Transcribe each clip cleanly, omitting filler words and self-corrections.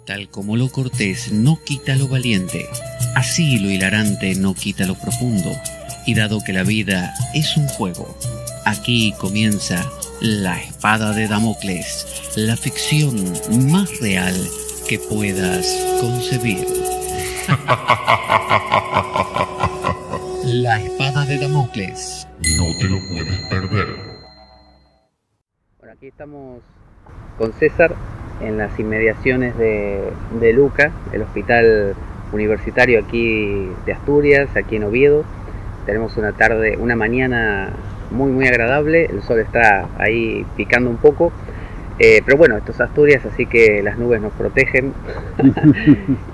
Tal como lo cortés no quita lo valiente, así lo hilarante no quita lo profundo. Y dado que la vida es un juego, aquí comienza La Espada de Damocles, la ficción más real que puedas concebir. La Espada de Damocles. No te lo puedes perder. Bueno, aquí estamos con César en las inmediaciones de Luca, el hospital universitario aquí de Asturias, aquí en Oviedo. Tenemos una mañana muy agradable, el sol está ahí picando un poco, pero bueno, esto es Asturias, así que las nubes nos protegen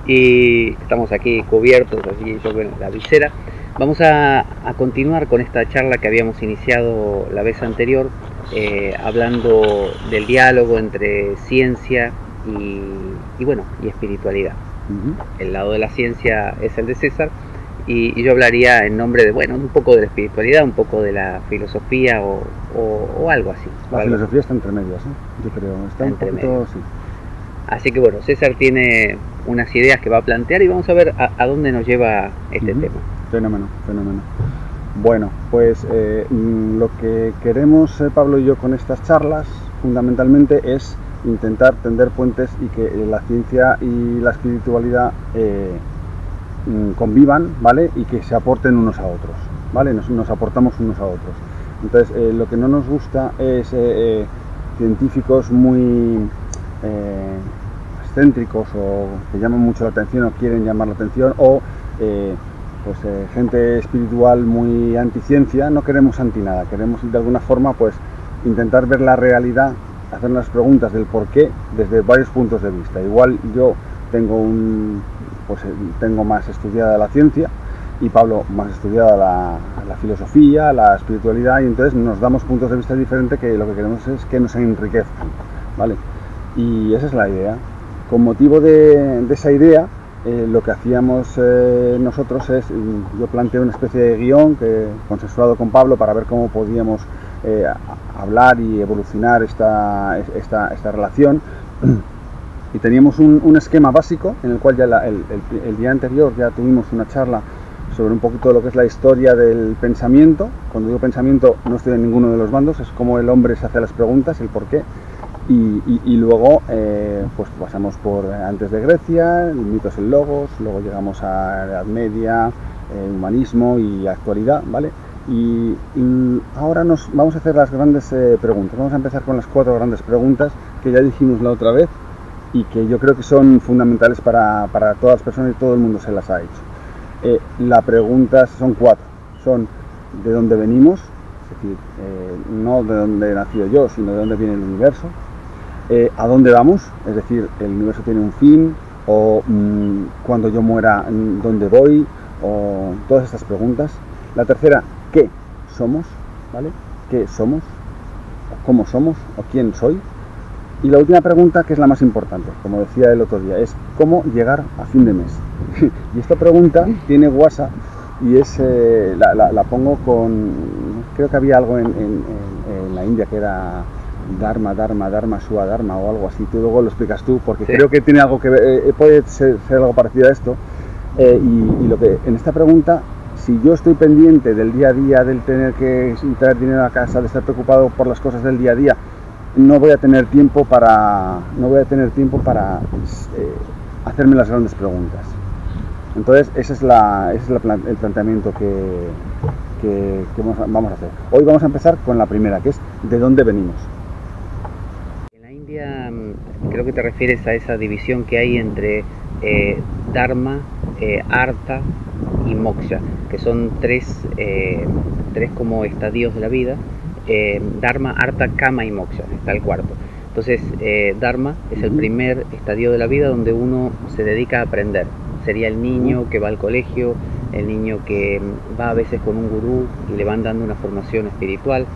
y estamos aquí cubiertos, así yo con la visera. Vamos a continuar con esta charla que habíamos iniciado la vez anterior, hablando del diálogo entre ciencia y espiritualidad. El lado de la ciencia es el de César y yo hablaría en nombre de, un poco de la espiritualidad, un poco de la filosofía o algo así. La filosofía está entre medias, yo creo, está un poquito, sí. Así que César tiene unas ideas que va a plantear y vamos a ver a dónde nos lleva este tema. Fenómeno. Bueno, pues lo que queremos Pablo y yo con estas charlas fundamentalmente es intentar tender puentes y que la ciencia y la espiritualidad convivan, ¿vale? Y que se aporten unos a otros, ¿vale? Nos aportamos unos a otros. Entonces, lo que no nos gusta es científicos muy excéntricos o que llaman mucho la atención o quieren llamar la atención o gente espiritual muy anticiencia. No queremos anti nada, queremos de alguna forma pues intentar ver la realidad, hacer las preguntas del por qué desde varios puntos de vista. Igual yo tengo más estudiada la ciencia y Pablo más estudiada la filosofía, la espiritualidad, y entonces nos damos puntos de vista diferentes que lo que queremos es que nos enriquezcan, ¿vale? Y esa es la idea. Con motivo de esa idea, lo que hacíamos nosotros es, yo planteé una especie de guión consensuado con Pablo para ver cómo podíamos hablar y evolucionar esta relación, y teníamos un esquema básico en el cual ya el día anterior ya tuvimos una charla sobre un poquito de lo que es la historia del pensamiento. Cuando digo pensamiento no estoy en ninguno de los bandos, es cómo el hombre se hace las preguntas, el por qué. Y luego pues pasamos por antes de Grecia, el mitos, el logos, luego llegamos a Edad Media, humanismo y actualidad, ¿vale? Y ahora vamos a hacer las grandes preguntas. Vamos a empezar con las 4 grandes preguntas que ya dijimos la otra vez y que yo creo que son fundamentales para todas las personas y todo el mundo se las ha hecho. Las preguntas son 4. Son ¿de dónde venimos? Es decir, no de dónde he nacido yo, sino de dónde viene el universo. ¿A dónde vamos? Es decir, ¿el universo tiene un fin? ¿O cuando yo muera, dónde voy? O todas estas preguntas. La tercera, ¿qué somos? ¿Vale? ¿Qué somos? ¿O cómo somos? ¿O quién soy? Y la última pregunta, que es la más importante, como decía el otro día, es ¿cómo llegar a fin de mes? Y esta pregunta tiene guasa y es la pongo con... Creo que había algo en la India que era... Dharma, Swadharma o algo así. Tú luego lo explicas tú, porque sí. Creo que tiene algo que ver, puede ser algo parecido a esto. Y lo que en esta pregunta, si yo estoy pendiente del día a día, del tener que traer dinero a casa, de estar preocupado por las cosas del día a día, no voy a tener tiempo para hacerme las grandes preguntas. Entonces ese es el planteamiento que vamos a hacer. Hoy vamos a empezar con la primera, que es ¿de dónde venimos? Creo que te refieres a esa división que hay entre Dharma, Artha y Moksha, que son tres como estadios de la vida. Dharma, Artha, Kama y Moksha, está el cuarto. Entonces, Dharma es el primer estadio de la vida donde uno se dedica a aprender. Sería el niño que va al colegio, el niño que va a veces con un gurú y le van dando una formación espiritual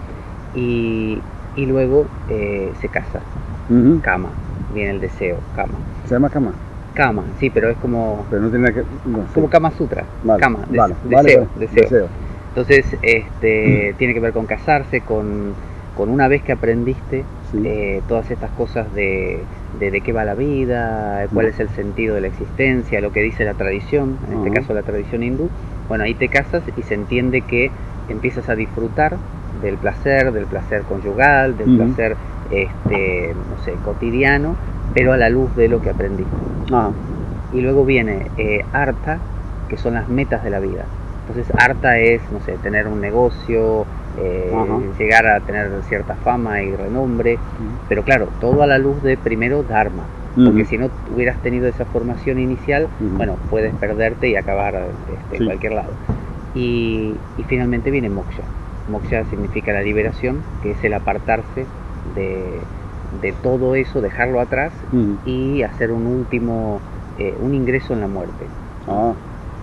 y luego se casa. Kama, viene el deseo, Kama. ¿Se llama Kama? Kama, sí, pero es como... Pero no tiene que... No, sí. Como Kama Sutra, vale, Kama, deseo. Entonces, tiene que ver con casarse, con con una vez que aprendiste Sí. todas estas cosas de qué va la vida, cuál es el sentido de la existencia, lo que dice la tradición, en este Ajá. caso la tradición hindú, bueno, ahí te casas y se entiende que empiezas a disfrutar del placer conyugal, del Ujú. placer, no sé, cotidiano, pero a la luz de lo que aprendiste. Ah, Y luego viene Artha, que son las metas de la vida. Entonces Artha es, no sé, tener un negocio, Ajá. llegar a tener cierta fama y renombre, pero claro, todo a la luz de primero Dharma, porque Ujú. si no hubieras tenido esa formación inicial, Ujú. bueno, puedes perderte y acabar en Sí. cualquier lado. Y finalmente viene Moksha. Moksha significa la liberación, que es el apartarse de todo eso, dejarlo atrás Ujú. y hacer un último, un ingreso en la muerte. Ah,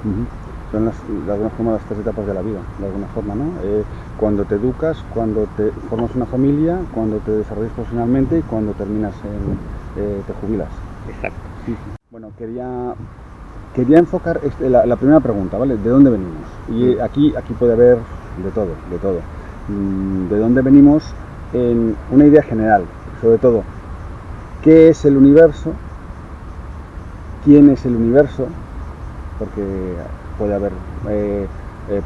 ujú. Son de alguna forma las 3 etapas de la vida, de alguna forma, ¿no? Cuando te educas, cuando te formas una familia, cuando te desarrollas profesionalmente y cuando terminas te jubilas. Exacto. Sí, sí. Bueno, quería enfocar la primera pregunta, ¿vale? ¿De dónde venimos? Y aquí puede haber de todo, de todo. ¿De dónde venimos? En una idea general, sobre todo, ¿qué es el universo? ¿Quién es el universo? Porque puede haber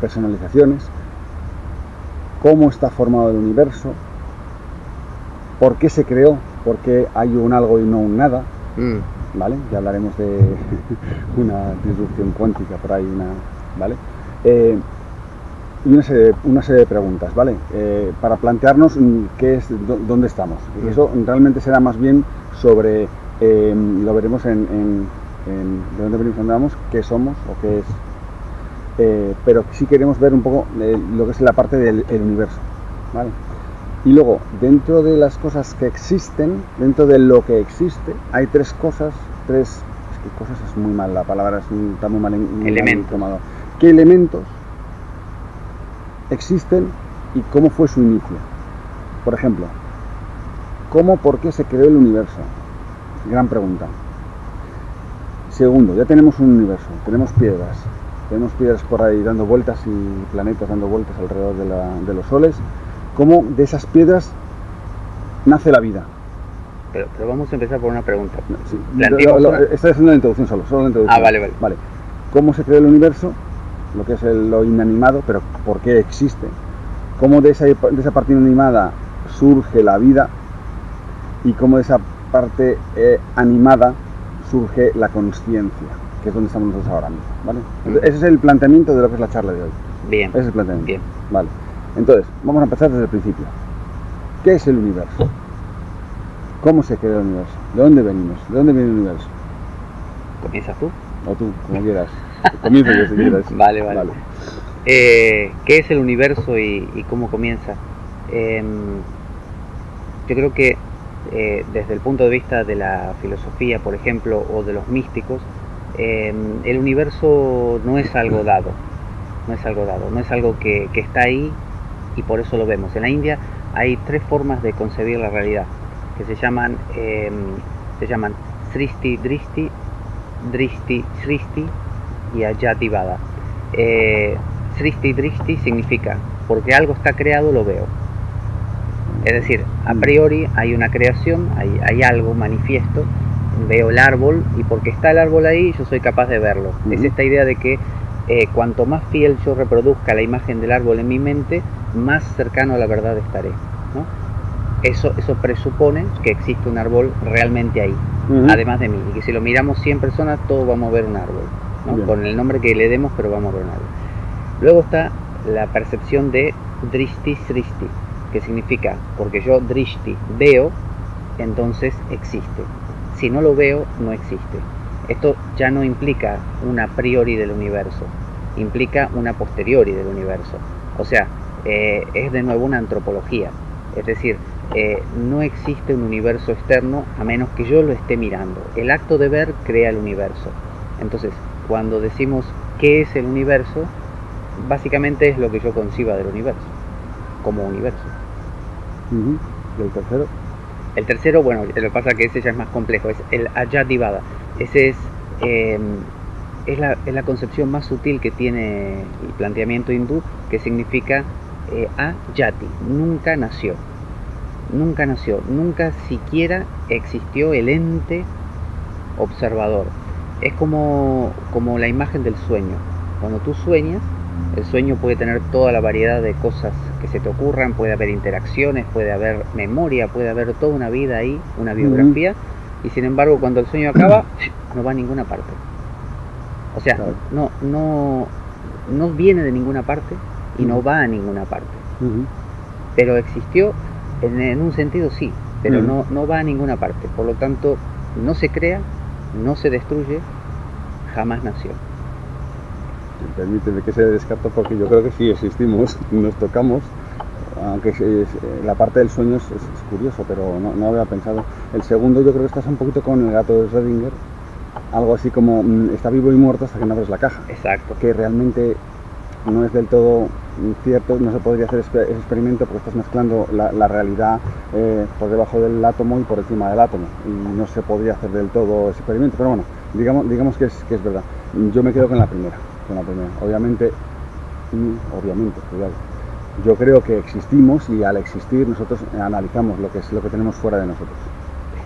personalizaciones. ¿Cómo está formado el universo? ¿Por qué se creó? ¿Por qué hay un algo y no un nada? ¿Vale? Ya hablaremos de una disrupción cuántica por ahí, ¿vale? Y una serie de preguntas, ¿vale? Para plantearnos dónde estamos. Y eso realmente será más bien sobre, lo veremos de dónde venimos, dónde vamos, qué somos o qué es. Pero sí queremos ver un poco lo que es la parte del universo, ¿vale? Y luego, dentro de las cosas que existen, dentro de lo que existe, hay tres cosas, es que cosas es muy mal, la palabra está muy mal tomado. ¿Qué elementos existen y cómo fue su inicio? Por ejemplo, por qué se creó el universo? Gran pregunta. Segundo, ya tenemos un universo, tenemos piedras por ahí dando vueltas y planetas dando vueltas alrededor de los soles. ¿Cómo de esas piedras nace la vida? Pero vamos a empezar por una pregunta. Sí. Estoy haciendo la introducción solo la introducción. Vale. ¿Cómo se creó el universo? Lo que es lo inanimado, pero ¿por qué existe? ¿Cómo de esa parte inanimada surge la vida? Y cómo de esa parte animada surge la consciencia, que es donde estamos nosotros ahora mismo, ¿vale? Entonces, ese es el planteamiento de lo que es la charla de hoy. Bien. Ese es el planteamiento. Bien. Vale. Entonces, vamos a empezar desde el principio. ¿Qué es el universo? ¿Cómo se creó el universo? ¿De dónde venimos? ¿De dónde viene el universo? ¿Comienzas tú? O tú, como quieras. Comienzo yo si quieres. Vale. ¿Qué es el universo y cómo comienza? Yo creo que desde el punto de vista de la filosofía, por ejemplo, o de los místicos, el universo no es algo dado, no es algo que está ahí y por eso lo vemos. En la India hay tres formas de concebir la realidad que se llaman Srishti Drishti, Drishti Srishti y Ajativada. Srishti Drishti significa porque algo está creado lo veo. Es decir, a priori hay una creación, hay algo manifiesto, veo el árbol y porque está el árbol ahí yo soy capaz de verlo. Es esta idea de que cuanto más fiel yo reproduzca la imagen del árbol en mi mente, más cercano a la verdad estaré, ¿no? Eso presupone que existe un árbol realmente ahí, además de mí, y que si lo miramos 100 personas todos vamos a ver un árbol, ¿no? Con el nombre que le demos, pero vamos a ver un árbol. Luego está la percepción de Drishti Srishti, que significa, porque yo Drishti veo, entonces existe. Si no lo veo, no existe. Esto ya no implica una priori del universo, implica una posteriori del universo. O sea, es de nuevo una antropología. Es decir, no existe un universo externo a menos que yo lo esté mirando. El acto de ver crea el universo. Entonces, cuando decimos ¿qué es el universo? Básicamente es lo que yo conciba del universo, como universo. ¿Y el tercero? El tercero, bueno, lo que pasa es que ese ya es más complejo, es el Ajativada. Ese es la concepción más sutil que tiene el planteamiento hindú, que significa Ajati, nunca nació. nunca nació, nunca siquiera existió el ente observador. Es como la imagen del sueño. Cuando tú sueñas, el sueño puede tener toda la variedad de cosas que se te ocurran, puede haber interacciones, puede haber memoria, puede haber toda una vida ahí, una biografía, y sin embargo cuando el sueño acaba, no va a ninguna parte. O sea, Claro. no viene de ninguna parte y no va a ninguna parte. Pero existió en un sentido, sí, pero no va a ninguna parte. Por lo tanto, no se crea, no se destruye, jamás nació. Permíteme que se descarta porque yo creo que sí existimos, nos tocamos, aunque la parte del sueño es curioso, pero no había pensado. El segundo yo creo que estás un poquito con el gato de Schrödinger, algo así como está vivo y muerto hasta que no abres la caja. Exacto. Que realmente no es del todo cierto, no se podría hacer ese experimento porque estás mezclando la realidad por debajo del átomo y por encima del átomo, y no se podría hacer del todo ese experimento, pero bueno, digamos que es verdad. Yo me quedo con la primera. Obviamente, cuidado. Yo creo que existimos y al existir nosotros analizamos lo que tenemos fuera de nosotros.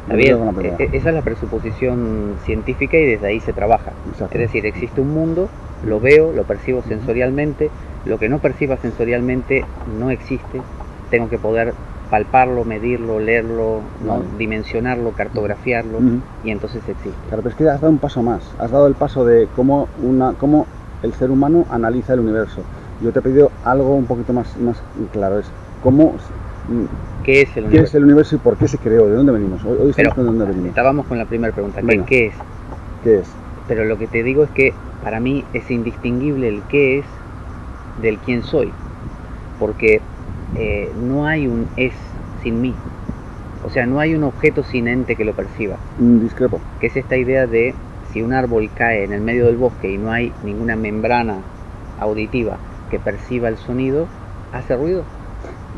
Está bien, esa es la presuposición científica y desde ahí se trabaja. Exacto. Es decir, existe un mundo, lo veo, lo percibo sensorialmente, lo que no perciba sensorialmente no existe, tengo que poder palparlo, medirlo, leerlo, ¿no? Vale. Dimensionarlo, cartografiarlo, y entonces existe. Claro, pero es que has dado un paso más, has dado el paso de cómo el ser humano analiza el universo. Yo te he pedido algo un poquito más claro, es cómo... ¿Qué es el universo? ¿Qué es el universo y por qué se creó? ¿De dónde venimos? Hoy estamos con dónde venimos. Estábamos con la primera pregunta, Venga. ¿qué es? ¿Qué es? Pero lo que te digo es que para mí es indistinguible el qué es del quién soy, porque no hay un es sin mí, o sea, no hay un objeto sin ente que lo perciba. Discrepo. Que es esta idea de si un árbol cae en el medio del bosque y no hay ninguna membrana auditiva que perciba el sonido, ¿hace ruido?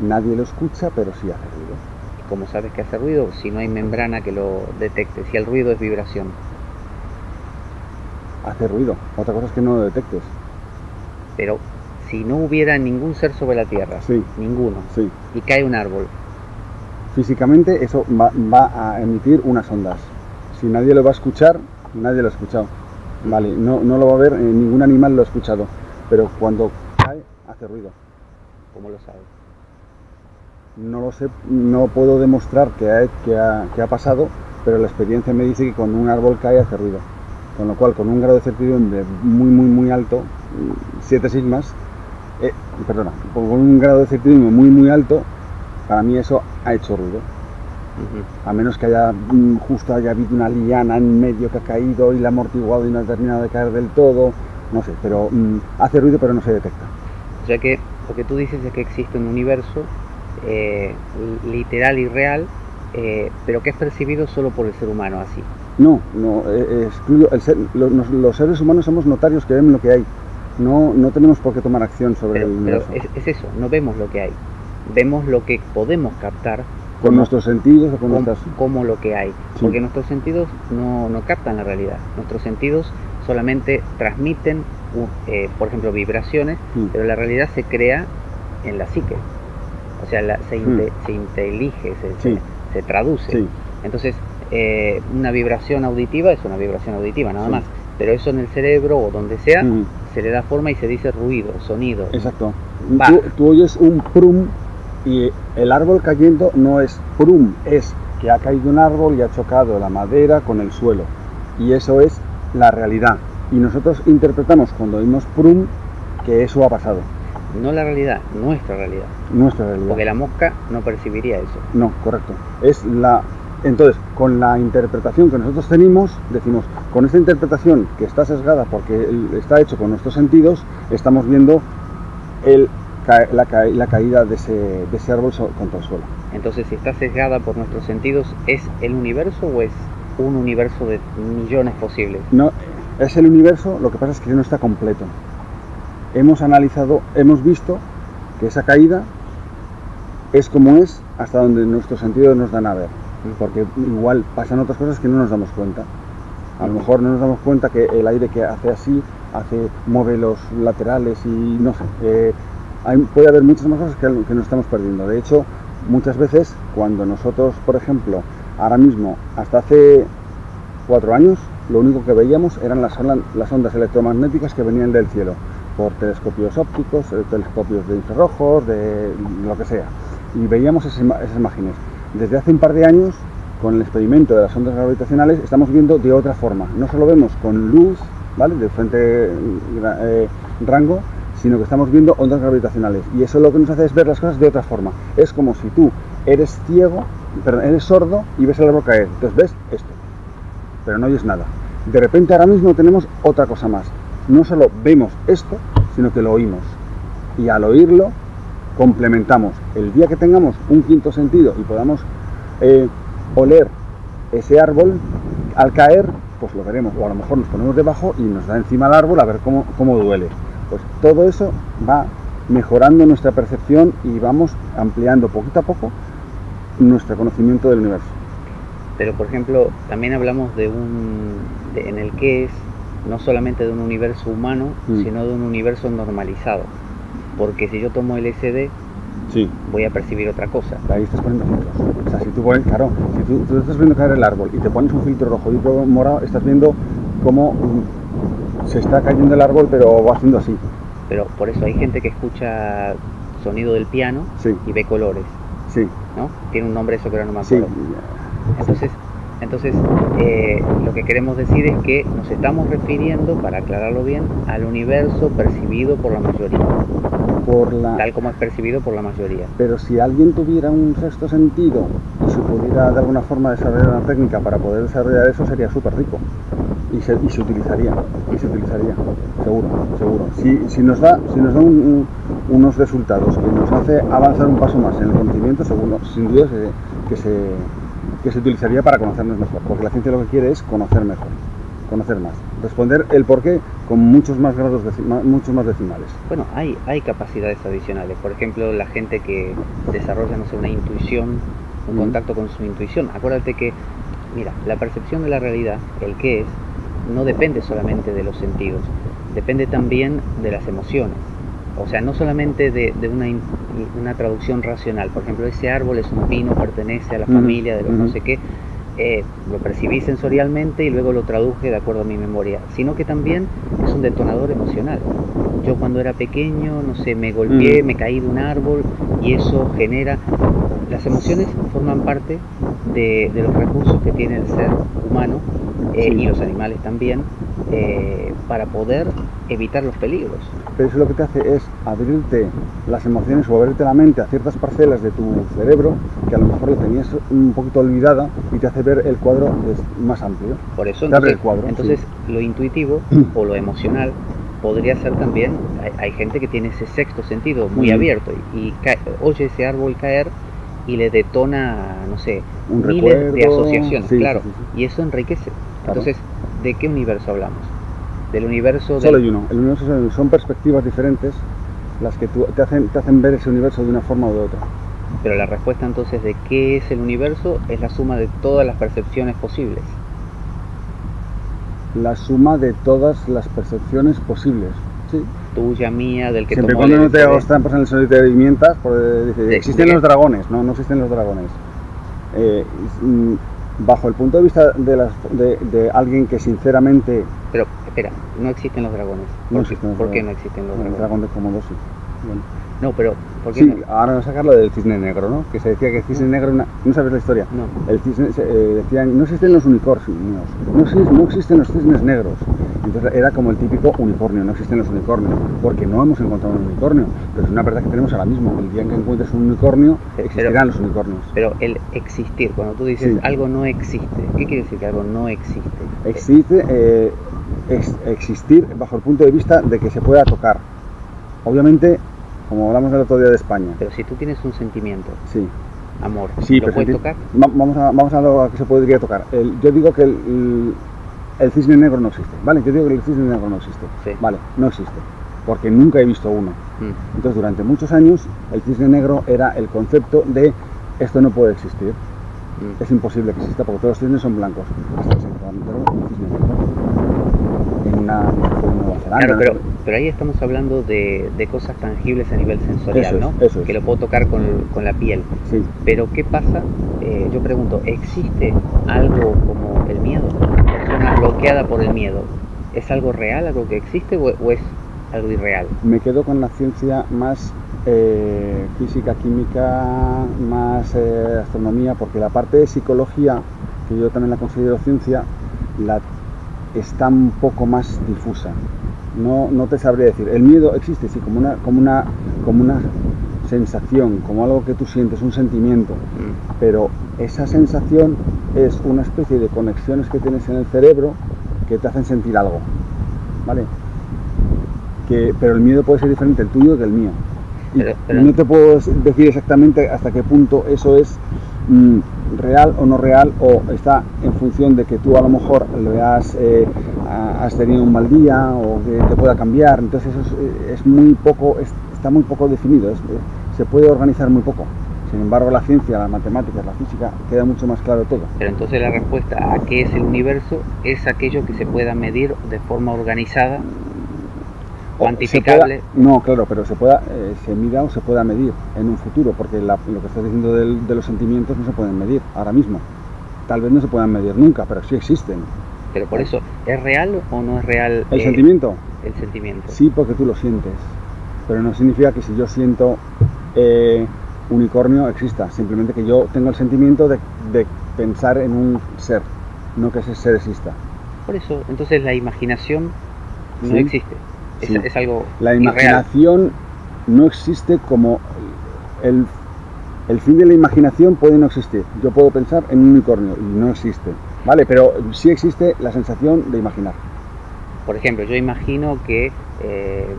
Nadie lo escucha, pero sí hace ruido. ¿Y cómo sabes que hace ruido? Si no hay membrana que lo detecte, si el ruido es vibración. Hace ruido. Otra cosa es que no lo detectes. Pero si no hubiera ningún ser sobre la Tierra, Sí. ninguno, Sí. y cae un árbol, Físicamente eso va a emitir unas ondas. Si nadie lo va a escuchar, nadie lo ha escuchado. Vale, no lo va a ver, ningún animal lo ha escuchado. Pero cuando cae, hace ruido. ¿cómo lo sabes? No lo sé, no puedo demostrar que ha pasado, pero la experiencia me dice que cuando un árbol cae hace ruido. Con lo cual, con un grado de certidumbre muy alto, 7 sigmas, con un grado de certidumbre muy alto, para mí eso ha hecho ruido. A menos que justo haya habido una liana en medio que ha caído y la ha amortiguado y no ha terminado de caer del todo, no sé, pero hace ruido pero no se detecta. O sea que lo que tú dices es que existe un universo literal y real, pero que es percibido solo por el ser humano, así. No, excluyo los seres humanos somos notarios que ven lo que hay. No tenemos por qué tomar acción sobre el universo. Pero es eso, no vemos lo que hay. Vemos lo que podemos captar con nuestros sentidos o con nuestras... como lo que hay. Sí. Porque nuestros sentidos no captan la realidad. Nuestros sentidos solamente transmiten, por ejemplo, vibraciones, pero la realidad se crea en la psique. O sea, se intelige, se traduce. Sí. Entonces, una vibración auditiva es una vibración auditiva, nada más. Pero eso en el cerebro o donde sea, se le da forma y se dice ruido, sonido. Exacto. Tú oyes un prum y el árbol cayendo no es prum, es que ha caído un árbol y ha chocado la madera con el suelo. Y eso es la realidad. Y nosotros interpretamos cuando oímos prum que eso ha pasado. No la realidad, nuestra realidad. Nuestra realidad. Porque la mosca no percibiría eso. No, correcto. Entonces, con la interpretación que nosotros decimos, con esta interpretación que está sesgada porque está hecho con nuestros sentidos, estamos viendo la caída de ese árbol contra el suelo. Entonces, si está sesgada por nuestros sentidos, ¿es el universo o es un universo de millones posibles? No, es el universo, lo que pasa es que no está completo. Hemos visto que esa caída es como es hasta donde nuestros sentidos nos dan a ver. Porque igual pasan otras cosas que no nos damos cuenta. A lo mejor no nos damos cuenta que el aire que hace así, mueve los laterales y no sé. Puede haber muchas más cosas que nos estamos perdiendo. De hecho, muchas veces cuando nosotros, por ejemplo, ahora mismo, hasta hace 4 años, lo único que veíamos eran las ondas electromagnéticas que venían del cielo, por telescopios ópticos, telescopios de infrarrojos, de lo que sea, y veíamos esas imágenes. Desde hace un par de años, con el experimento de las ondas gravitacionales, estamos viendo de otra forma. No solo vemos con luz, ¿vale?, de diferente rango, sino que estamos viendo ondas gravitacionales, y eso lo que nos hace es ver las cosas de otra forma. Es como si tú eres eres sordo y ves el árbol caer, entonces ves esto, pero no oyes nada. De repente ahora mismo tenemos otra cosa más. No solo vemos esto, sino que lo oímos. Y al oírlo, complementamos. El día que tengamos un quinto sentido y podamos oler ese árbol, al caer, pues lo veremos. O a lo mejor nos ponemos debajo y nos da encima el árbol a ver cómo duele. Pues todo eso va mejorando nuestra percepción y vamos ampliando poquito a poco nuestro conocimiento del universo. Pero por ejemplo, también hablamos en el que es no solamente de un universo humano, sino de un universo normalizado. Porque si yo tomo LSD, sí, voy a percibir otra cosa. Ahí estás poniendo filtros. O sea, si tú pones, claro, si tú estás viendo caer el árbol y te pones un filtro rojo y otro morado, estás viendo cómo se está cayendo el árbol, pero va haciendo así. Pero por eso hay gente que escucha sonido del piano, sí, y ve colores. Sí. ¿No? Tiene un nombre eso, pero no me acuerdo. Sí. Entonces lo que queremos decir es que nos estamos refiriendo, para aclararlo bien, al universo percibido por la mayoría. Tal como es percibido por la mayoría. Pero si alguien tuviera un sexto sentido y se pudiera de alguna forma desarrollar una técnica para poder desarrollar eso, sería súper rico. Y se utilizaría, seguro. Si nos da unos resultados que nos hace avanzar un paso más en el conocimiento, seguro, sin duda que se utilizaría para conocernos mejor, porque la ciencia lo que quiere es conocer mejor, conocer más, responder el porqué con muchos más decimales. Bueno, hay capacidades adicionales. Por ejemplo, la gente que desarrolla, no sé, una intuición, un contacto con su intuición. Acuérdate que, mira, la percepción de la realidad, el qué es, no depende solamente de los sentidos, depende también de las emociones. O sea, no solamente de una traducción racional. Por ejemplo, ese árbol es un pino, pertenece a la familia de los no sé qué. Lo percibí sensorialmente y luego lo traduje de acuerdo a mi memoria. Sino que también es un detonador emocional. Yo cuando era pequeño, no sé, me golpeé, me caí de un árbol y eso genera... Las emociones forman parte de los recursos que tiene el ser humano y los animales también, para poder evitar los peligros. Pero eso lo que te hace es abrirte las emociones o abrirte la mente a ciertas parcelas de tu cerebro que a lo mejor lo tenías un poquito olvidada y te hace ver el cuadro más amplio. Por eso, entonces sí, lo intuitivo o lo emocional podría ser también, hay gente que tiene ese sexto sentido muy abierto y oye ese árbol caer y le detona, no sé, miles de asociaciones, claro, y eso enriquece. Claro. Entonces, ¿de qué universo hablamos? Del universo Solo hay uno. El universo son perspectivas diferentes las que te hacen ver ese universo de una forma o de otra. Pero la respuesta entonces de qué es el universo es la suma de todas las percepciones posibles. La suma de todas las percepciones posibles, sí. Tuya, mía, del que siempre tomó cuando no te hagas trampas en el sonido y te mientas, dice, existen los dragones. No existen los dragones. Bajo el punto de vista de alguien que sinceramente... Pero, espera, no existen los dragones. ¿Por qué no existen los dragones? El dragón de Komodo sí. Bueno. No, pero ¿por qué sí, no? ahora vamos a sacar lo del cisne negro, ¿no? Que se decía que el cisne negro... ¿No sabes la historia? No. El cisne, decían, no existen los unicornios, no existen los cisnes negros. Entonces era como el típico unicornio, no existen los unicornios, porque no hemos encontrado un unicornio. Pero es una verdad que tenemos ahora mismo. El día en que encuentres un unicornio, existirán los unicornios. Pero el existir, cuando tú dices algo no existe, ¿qué quiere decir que algo no existe? Existe, existir bajo el punto de vista de que se pueda tocar. Obviamente, como hablamos el otro día de España. Pero si tú tienes un sentimiento, amor, sí, ¿lo puedes tocar? Vamos a lo que se podría tocar. Yo digo que el cisne negro no existe, ¿vale? Yo digo que el cisne negro no existe, ¿vale? No existe, porque nunca he visto uno. Entonces, durante muchos años, el cisne negro era el concepto de esto no puede existir. Es imposible que exista porque todos los cisnes son blancos. Hasta que se encontró un cisne negro en una Nueva Zelanda. Claro, pero ahí estamos hablando de cosas tangibles a nivel sensorial, ¿no? Eso es. Que lo puedo tocar con la piel. Sí. Pero ¿qué pasa? Yo pregunto, ¿existe algo como el miedo? Persona bloqueada por el miedo. ¿Es algo real, algo que existe o es algo irreal? Me quedo con la ciencia más física, química, más astronomía, porque la parte de psicología, que yo también la considero ciencia, está un poco más difusa. No te sabría decir. El miedo existe, sí, como una sensación, como algo que tú sientes, un sentimiento, pero esa sensación es una especie de conexiones que tienes en el cerebro que te hacen sentir algo, ¿vale? Pero el miedo puede ser diferente el tuyo que el mío. Y no te puedo decir exactamente hasta qué punto eso es real o no real, o está en función de que tú a lo mejor has tenido un mal día o que te pueda cambiar. Entonces eso es muy poco, está muy poco definido, se puede organizar muy poco. Sin embargo, la ciencia, las matemáticas, la física, queda mucho más claro todo. Pero entonces la respuesta a qué es el universo es aquello que se pueda medir de forma organizada, cuantificable. No, claro, pero se mida o se pueda medir en un futuro, porque lo que estás diciendo de los sentimientos no se pueden medir ahora mismo. Tal vez no se puedan medir nunca, pero sí existen. Pero por eso, ¿es real o no es real? ¿El sentimiento? El sentimiento. Sí, porque tú lo sientes, pero no significa que si yo siento unicornio exista, simplemente que yo tengo el sentimiento de pensar en un ser, no que ese ser exista. Por eso, entonces la imaginación no existe. Sí. Es algo La irreal. imaginación no existe como el fin de la imaginación puede no existir. Yo puedo pensar en un unicornio y no existe, ¿vale? Pero sí existe la sensación de imaginar. Por ejemplo, yo imagino que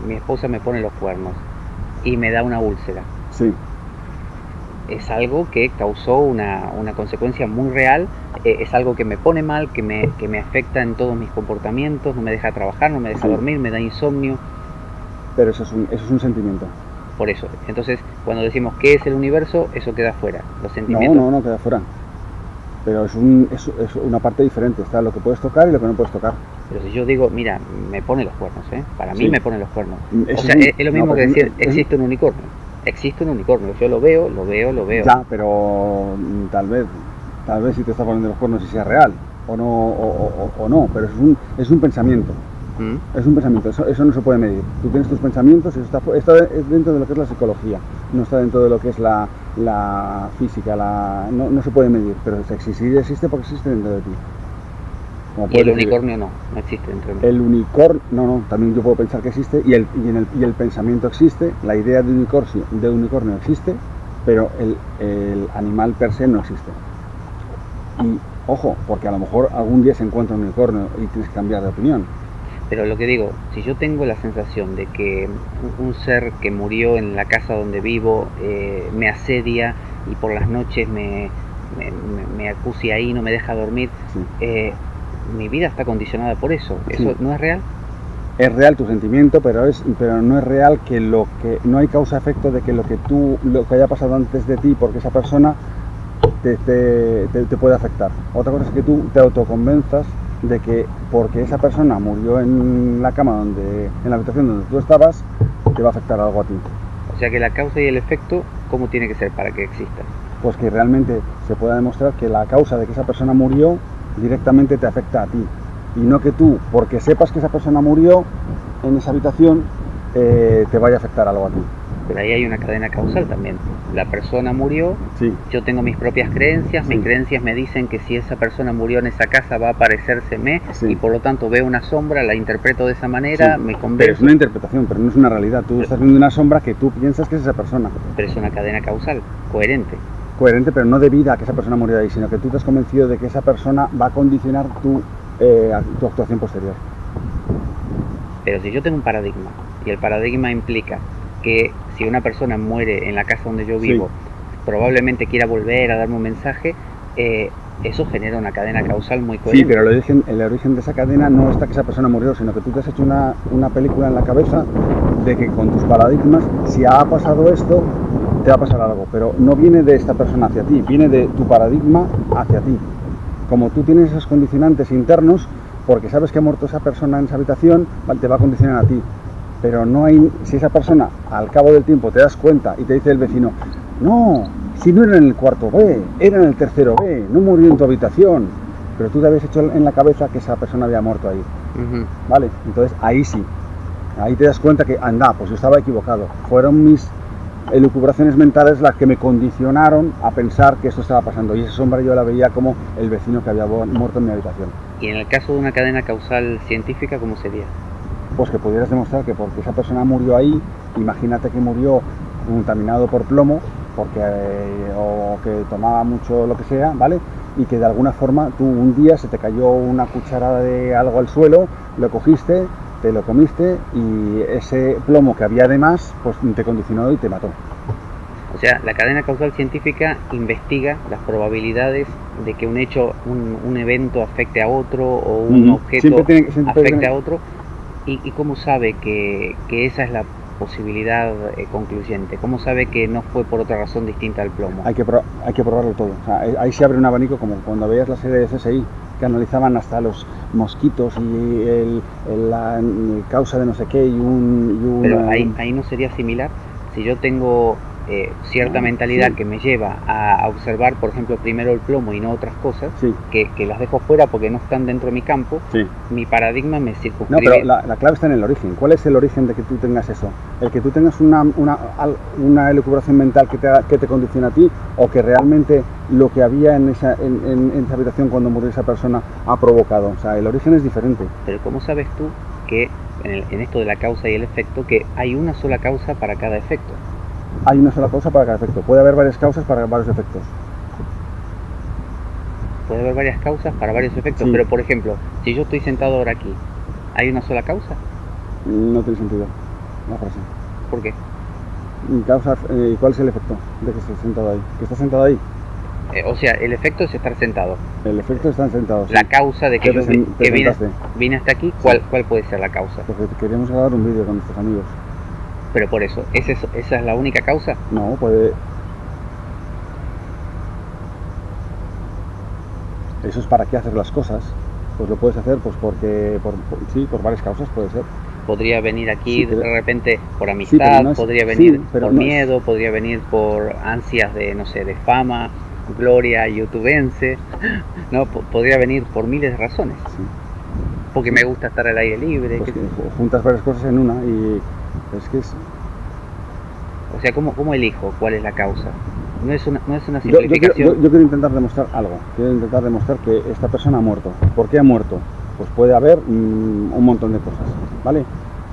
mi esposa me pone los cuernos y me da una úlcera. Sí. Es algo que causó una consecuencia muy real, es algo que me pone mal, que me afecta en todos mis comportamientos, no me deja trabajar, no me deja dormir, me da insomnio. Pero eso es un sentimiento. Por eso, entonces cuando decimos qué es el universo, eso queda fuera, los sentimientos. No queda fuera. Pero es una parte diferente, está lo que puedes tocar y lo que no puedes tocar. Pero si yo digo, mira, me pone los cuernos, para mí me pone los cuernos. Eso o sea, es lo mismo que decir, existe un unicornio. Existe un unicornio, yo lo veo. Ya, pero tal vez si te está poniendo los cuernos y sea real, o no, pero es un pensamiento. Es un pensamiento, eso no se puede medir. Tú tienes tus pensamientos y eso está dentro de lo que es la psicología, no está dentro de lo que es la física, no se puede medir, pero sí existe porque existe dentro de ti. Y el unicornio no existe dentro de mí. El unicornio, también yo puedo pensar que existe y el pensamiento existe, la idea de unicornio existe, pero el animal per se no existe. Y ojo, porque a lo mejor algún día se encuentra un unicornio y tienes que cambiar de opinión. Pero lo que digo, si yo tengo la sensación de que un ser que murió en la casa donde vivo me asedia y por las noches me acucia ahí, no me deja dormir, mi vida está condicionada por eso. ¿Eso no es real? Es real tu sentimiento, pero no es real que no hay causa-efecto de que lo que haya pasado antes de ti, porque esa persona te puede afectar. Otra cosa es que tú te autoconvenzas de que porque esa persona murió en la cama en la habitación donde tú estabas, te va a afectar algo a ti. O sea que la causa y el efecto, ¿cómo tiene que ser para que exista? Pues que realmente se pueda demostrar que la causa de que esa persona murió directamente te afecta a ti. Y no que tú, porque sepas que esa persona murió en esa habitación, te vaya a afectar algo a ti. Pero ahí hay una cadena causal también. La persona murió, yo tengo mis propias creencias, mis creencias me dicen que si esa persona murió en esa casa va a aparecérseme y por lo tanto veo una sombra, la interpreto de esa manera, me convenzo. Pero es una interpretación, pero no es una realidad. Tú estás viendo una sombra que tú piensas que es esa persona. Pero es una cadena causal, coherente. Coherente, pero no debida a que esa persona murió ahí, sino que tú te has convencido de que esa persona va a condicionar tu actuación posterior. Pero si yo tengo un paradigma, y el paradigma implica que si una persona muere en la casa donde yo vivo, probablemente quiera volver a darme un mensaje, eso genera una cadena causal muy coherente. Sí, pero el origen de esa cadena no está que esa persona murió, sino que tú te has hecho una película en la cabeza de que con tus paradigmas, si ha pasado esto, te va a pasar algo, pero no viene de esta persona hacia ti, viene de tu paradigma hacia ti. Como tú tienes esos condicionantes internos, porque sabes que ha muerto esa persona en esa habitación, vale, te va a condicionar a ti. Pero no hay, si esa persona al cabo del tiempo te das cuenta y te dice el vecino, no, si no era en el cuarto B, era en el tercero B, no murió en tu habitación, pero tú te habías hecho en la cabeza que esa persona había muerto ahí, ¿vale? Entonces ahí sí, ahí te das cuenta que, anda, pues yo estaba equivocado, fueron mis elucubraciones mentales las que me condicionaron a pensar que esto estaba pasando, y esa sombra yo la veía como el vecino que había muerto en mi habitación. Y en el caso de una cadena causal científica, ¿cómo sería? Pues que pudieras demostrar que porque esa persona murió ahí, imagínate que murió contaminado por plomo, porque o que tomaba mucho lo que sea, ¿vale? Y que de alguna forma tú un día se te cayó una cucharada de algo al suelo, lo cogiste, te lo comiste y ese plomo que había de más, pues te condicionó y te mató. O sea, la cadena causal científica investiga las probabilidades de que un hecho, un evento afecte a otro o un objeto afecte a otro. ¿Y cómo sabe que esa es la posibilidad concluyente? ¿Cómo sabe que no fue por otra razón distinta al plomo? Hay que probarlo todo. O sea, ahí se abre un abanico, como cuando veías la serie de CSI, que analizaban hasta los mosquitos y la causa de no sé qué Pero ahí no sería similar. Si yo tengo cierta mentalidad que me lleva a observar, por ejemplo, primero el plomo y no otras cosas, que las dejo fuera porque no están dentro de mi campo, mi paradigma me circunscribe. No, pero la clave está en el origen. ¿Cuál es el origen de que tú tengas eso? ¿El que tú tengas una elucubración mental que te condiciona a ti, o que realmente lo que había en esa habitación cuando murió esa persona ha provocado? O sea, el origen es diferente. Pero ¿cómo sabes tú que en esto de la causa y el efecto, que hay una sola causa para cada efecto? Hay una sola causa para cada efecto. Puede haber varias causas para varios efectos. Puede haber varias causas para varios efectos, pero por ejemplo, si yo estoy sentado ahora aquí, ¿hay una sola causa? No tiene sentido la frase. ¿Por qué? ¿Cuál es el efecto de que estés sentado ahí? ¿Que estás sentado ahí? O sea, el efecto es estar sentado. El efecto es estar sentado. La causa de que yo vine hasta aquí, ¿cuál puede ser la causa? Porque queríamos grabar un vídeo con nuestros amigos. Pero por eso, ¿esa es la única causa? No, puede... Eso es para qué hacer las cosas. Pues lo puedes hacer pues por varias causas puede ser. Podría venir aquí de repente por amistad, podría venir por miedo, podría venir por ansias de, no sé, de fama, gloria youtubense, no, podría venir por miles de razones. Porque me gusta estar al aire libre. Pues juntas varias cosas en una y es que es... O sea, ¿cómo elijo cuál es la causa? No es una simplificación. Yo quiero intentar demostrar algo. Quiero intentar demostrar que esta persona ha muerto. ¿Por qué ha muerto? Pues puede haber un montón de cosas, ¿vale?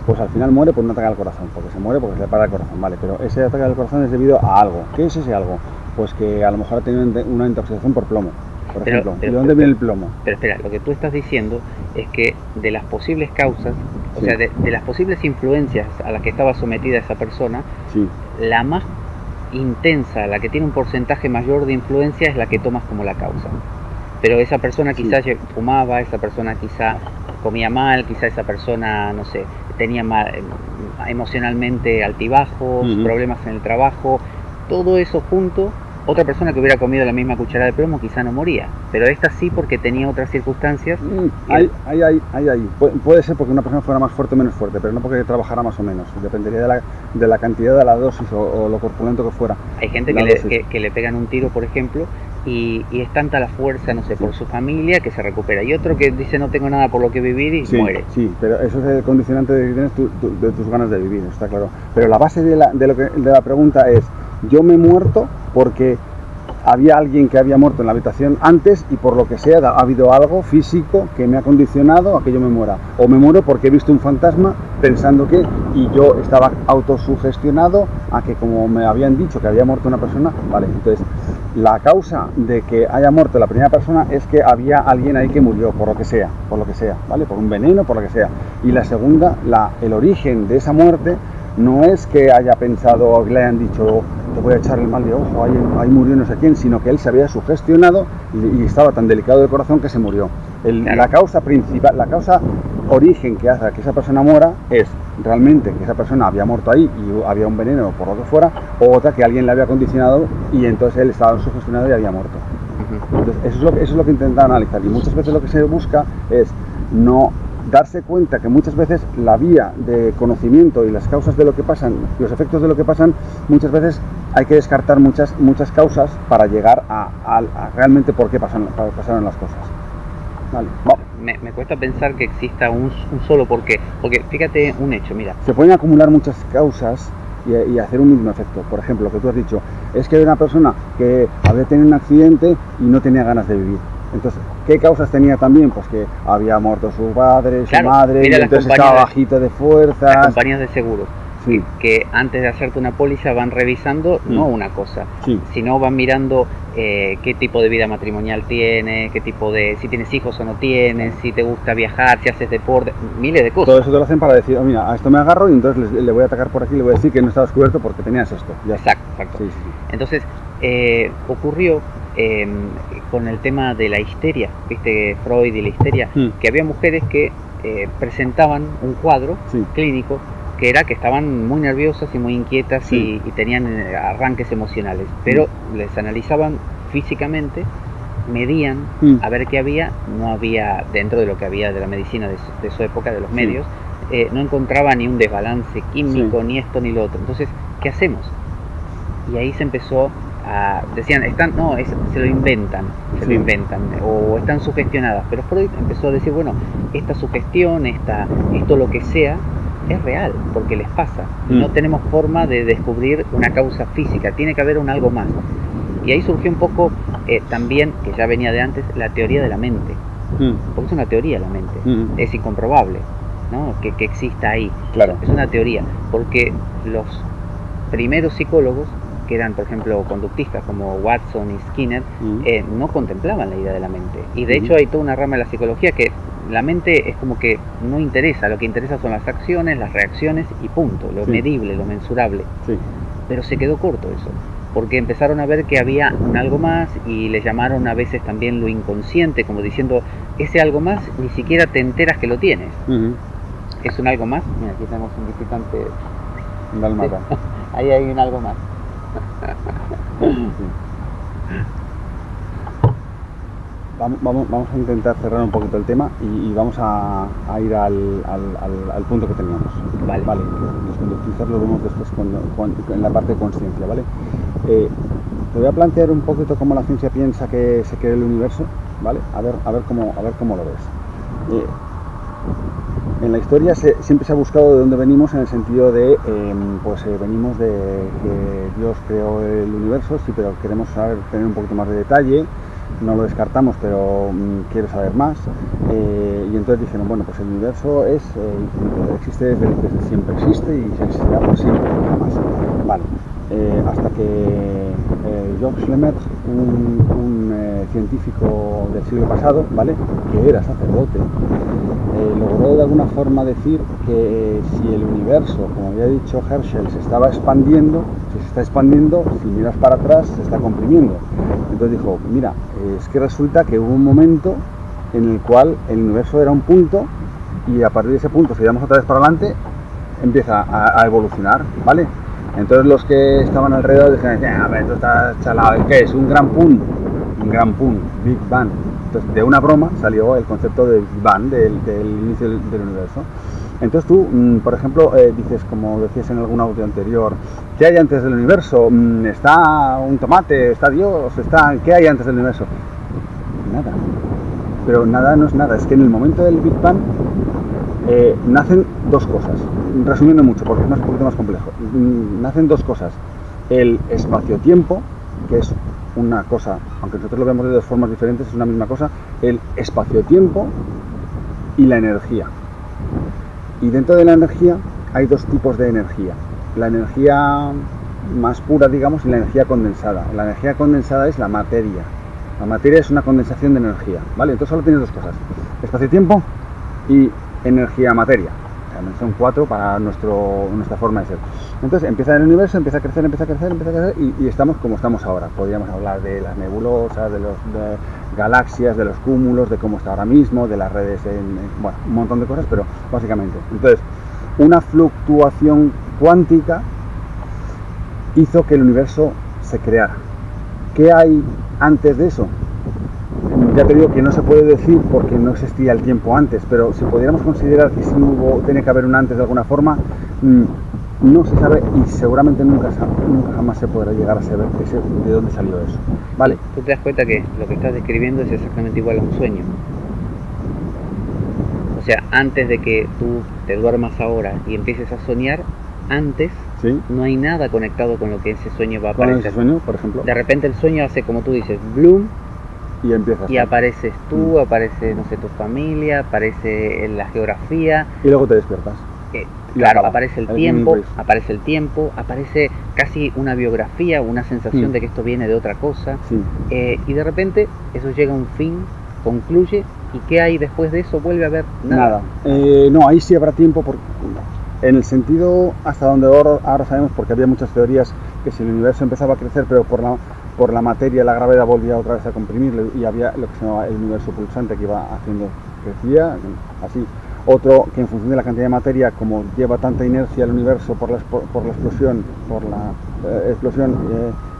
Pues al final muere por un ataque al corazón, porque se muere porque se le para el corazón, ¿vale? Pero ese ataque al corazón es debido a algo. ¿Qué es ese algo? Pues que a lo mejor ha tenido una intoxicación por plomo, por ejemplo. ¿Y de dónde viene el plomo? Pero espera, lo que tú estás diciendo es que de las posibles causas, o sea, de las posibles influencias a las que estaba sometida esa persona, la más intensa, la que tiene un porcentaje mayor de influencia, es la que tomas como la causa. Pero esa persona quizás fumaba, esa persona quizá comía mal, quizá esa persona, no sé, tenía emocionalmente altibajos, problemas en el trabajo, todo eso junto. Otra persona que hubiera comido la misma cucharada de plomo quizá no moría, pero esta sí porque tenía otras circunstancias. Puede ser porque una persona fuera más fuerte o menos fuerte, pero no porque trabajara más o menos. Dependería de la cantidad de la dosis o lo corpulento que fuera. Hay gente que le pegan un tiro, por ejemplo, y es tanta la fuerza, no sé, por su familia, que se recupera. Y otro que dice no tengo nada por lo que vivir y muere. Sí, pero eso es el condicionante de que tienes de tus ganas de vivir, está claro. Pero la base de la pregunta es: yo me he muerto porque había alguien que había muerto en la habitación antes y por lo que sea ha habido algo físico que me ha condicionado a que yo me muera. O me muero porque he visto un fantasma pensando que, y yo estaba autosugestionado a que como me habían dicho que había muerto una persona, vale, entonces la causa de que haya muerto la primera persona es que había alguien ahí que murió, por lo que sea, ¿vale? Por un veneno, por lo que sea. Y la segunda, el origen de esa muerte no es que haya pensado o le hayan dicho te voy a echar el mal de ojo, ahí murió no sé quién, sino que él se había sugestionado y estaba tan delicado de corazón que se murió. La causa principal, la causa origen que hace que esa persona muera es realmente que esa persona había muerto ahí y había un veneno por lo que fuera, o otra que alguien le había condicionado y entonces él estaba sugestionado y había muerto. Entonces eso es lo que intenta analizar, y muchas veces lo que se busca es no darse cuenta que muchas veces la vía de conocimiento y las causas de lo que pasan, los efectos de lo que pasan, muchas veces hay que descartar muchas causas para llegar a realmente por qué pasaron las cosas. Vale. Me cuesta pensar que exista un solo porqué, porque fíjate un hecho, mira. Se pueden acumular muchas causas y hacer un mismo efecto. Por ejemplo, lo que tú has dicho, es que hay una persona que había tenido un accidente y no tenía ganas de vivir. Entonces, ¿qué causas tenía también? Pues que había muerto su padre, su madre, y entonces estaba bajito de fuerzas. Las compañías de seguros, sí, que antes de hacerte una póliza van revisando no una cosa, sí, sino van mirando qué tipo de vida matrimonial tienes, si tienes hijos o no tienes, si te gusta viajar, si haces deporte, miles de cosas. Todo eso te lo hacen para decir, mira, a esto me agarro y entonces le voy a atacar por aquí, le voy a decir que no estabas cubierto porque tenías esto. Ya exacto. Sí. Entonces, ocurrió con el tema de la histeria, viste, Freud y la histeria, que había mujeres que presentaban un cuadro clínico que era que estaban muy nerviosas y muy inquietas y tenían arranques emocionales, pero les analizaban físicamente, medían a ver qué había, no había, dentro de lo que había de la medicina de su época, de los medios, no encontraba ni un desbalance químico, ni esto ni lo otro. Entonces, ¿qué hacemos? Y ahí se empezó decían, se lo inventan, o están sugestionadas, pero Freud empezó a decir, bueno, esta sugestión, esto lo que sea, es real, porque les pasa, no tenemos forma de descubrir una causa física, tiene que haber un algo más. Y ahí surgió un poco también, que ya venía de antes, la teoría de la mente, porque es una teoría la mente, es incomprobable, ¿no? que exista ahí, claro. Es una teoría, porque los primeros psicólogos, que eran por ejemplo conductistas como Watson y Skinner, no contemplaban la idea de la mente, y de hecho hay toda una rama de la psicología que la mente es como que no interesa, lo que interesa son las acciones, las reacciones y punto, lo medible, lo mensurable, pero se quedó corto eso, porque empezaron a ver que había un algo más y le llamaron a veces también lo inconsciente, como diciendo, ese algo más ni siquiera te enteras que lo tienes, es un algo más. Mira, aquí tenemos un visitante dalmata. Ahí hay un algo más. Vamos a intentar cerrar un poquito el tema y vamos a ir al punto que teníamos. Vale. Los conductistas lo vemos después en la parte de conciencia, ¿vale? Te voy a plantear un poquito cómo la ciencia piensa que se crea el universo, ¿vale? A ver cómo lo ves. En la historia siempre se ha buscado de dónde venimos, en el sentido de, venimos de que Dios creó el universo, sí, pero queremos tener un poquito más de detalle, no lo descartamos, pero quiero saber más, y entonces dijeron, bueno, pues el universo es infinito, existe desde siempre, existe y se existirá por siempre, jamás. Vale, hasta que Georges Lemaître, un científico del siglo pasado, ¿vale?, que era sacerdote, logró de alguna forma decir que si el universo, como había dicho Herschel, se estaba expandiendo, si miras para atrás se está comprimiendo. Entonces dijo, mira, es que resulta que hubo un momento en el cual el universo era un punto y a partir de ese punto, si damos otra vez para adelante, empieza a evolucionar, ¿vale? Entonces los que estaban alrededor dijeron, a ver, esto está chalado, ¿qué es? Un gran punto, Big Bang. Entonces, de una broma salió el concepto de Big Bang, del inicio del universo. Entonces tú, por ejemplo, dices, como decías en algún audio anterior, ¿qué hay antes del universo? ¿Está un tomate? ¿Está Dios? ¿Qué hay antes del universo? Nada. Pero nada no es nada. Es que en el momento del Big Bang nacen dos cosas. Resumiendo mucho, porque es un poquito más complejo. Nacen dos cosas. El espacio-tiempo, que es una cosa, aunque nosotros lo vemos de dos formas diferentes, es una misma cosa, el espacio-tiempo y la energía. Y dentro de la energía hay dos tipos de energía. La energía más pura, digamos, y la energía condensada. La energía condensada es la materia. La materia es una condensación de energía, ¿vale? Entonces solo tienes dos cosas, espacio-tiempo y energía-materia. Son cuatro para nuestra forma de ser. Entonces empieza el universo, empieza a crecer y estamos como estamos ahora. Podríamos hablar de las nebulosas, de galaxias, de los cúmulos, de cómo está ahora mismo, de las redes, un montón de cosas, pero básicamente. Entonces, una fluctuación cuántica hizo que el universo se creara. ¿Qué hay antes de eso? Ya te digo que no se puede decir porque no existía el tiempo antes, pero si pudiéramos considerar que sí tiene que haber un antes de alguna forma, no se sabe y seguramente nunca jamás se podrá llegar a saber de dónde salió eso. ¿Vale? Tú te das cuenta que lo que estás describiendo es exactamente igual a un sueño. O sea, antes de que tú te duermas ahora y empieces a soñar, antes ¿Sí? no hay nada conectado con lo que ese sueño va a Con aparecer. ese sueño, por ejemplo. De repente el sueño hace, como tú dices, bloom, Y empiezas. y apareces tú, aparece, no sé, tu familia, aparece la geografía. Y luego te despiertas. Claro, acaba. aparece el Es tiempo, muy aparece casi una biografía, una sensación de que esto viene de otra cosa. Sí. Y de repente eso llega a un fin, concluye, y ¿qué hay después de eso? Vuelve a haber nada. No, ahí sí habrá tiempo, en el sentido hasta donde ahora sabemos, porque había muchas teorías que si el universo empezaba a crecer, pero por la materia, la gravedad volvía otra vez a comprimirlo, y había lo que se llamaba el universo pulsante que iba haciendo, crecía, así. Otro que en función de la cantidad de materia, como lleva tanta inercia el universo por la explosión,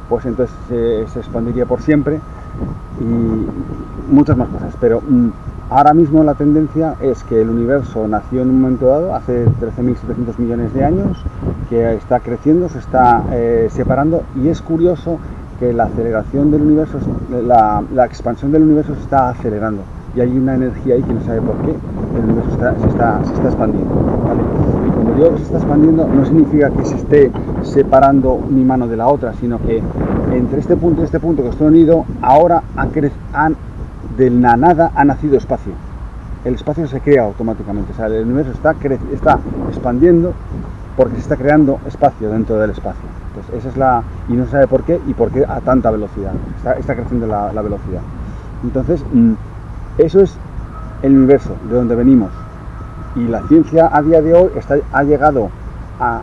pues entonces se expandiría por siempre, y muchas más cosas. Pero ahora mismo la tendencia es que el universo nació en un momento dado, hace 13.700 millones de años, que está creciendo, se está separando, y es curioso que la aceleración del universo, la expansión del universo se está acelerando. Y hay una energía ahí que no sabe por qué el universo se está expandiendo, ¿vale? Y cuando digo que se está expandiendo, no significa que se esté separando mi mano de la otra, sino que entre este punto y este punto que estoy unido, ahora de la nada ha nacido espacio. El espacio se crea automáticamente, o sea, el universo está expandiendo porque se está creando espacio dentro del espacio. Entonces, esa es y no se sabe por qué y por qué a tanta velocidad. Está creciendo la velocidad. Entonces, eso es el universo, de donde venimos. Y la ciencia a día de hoy ha llegado a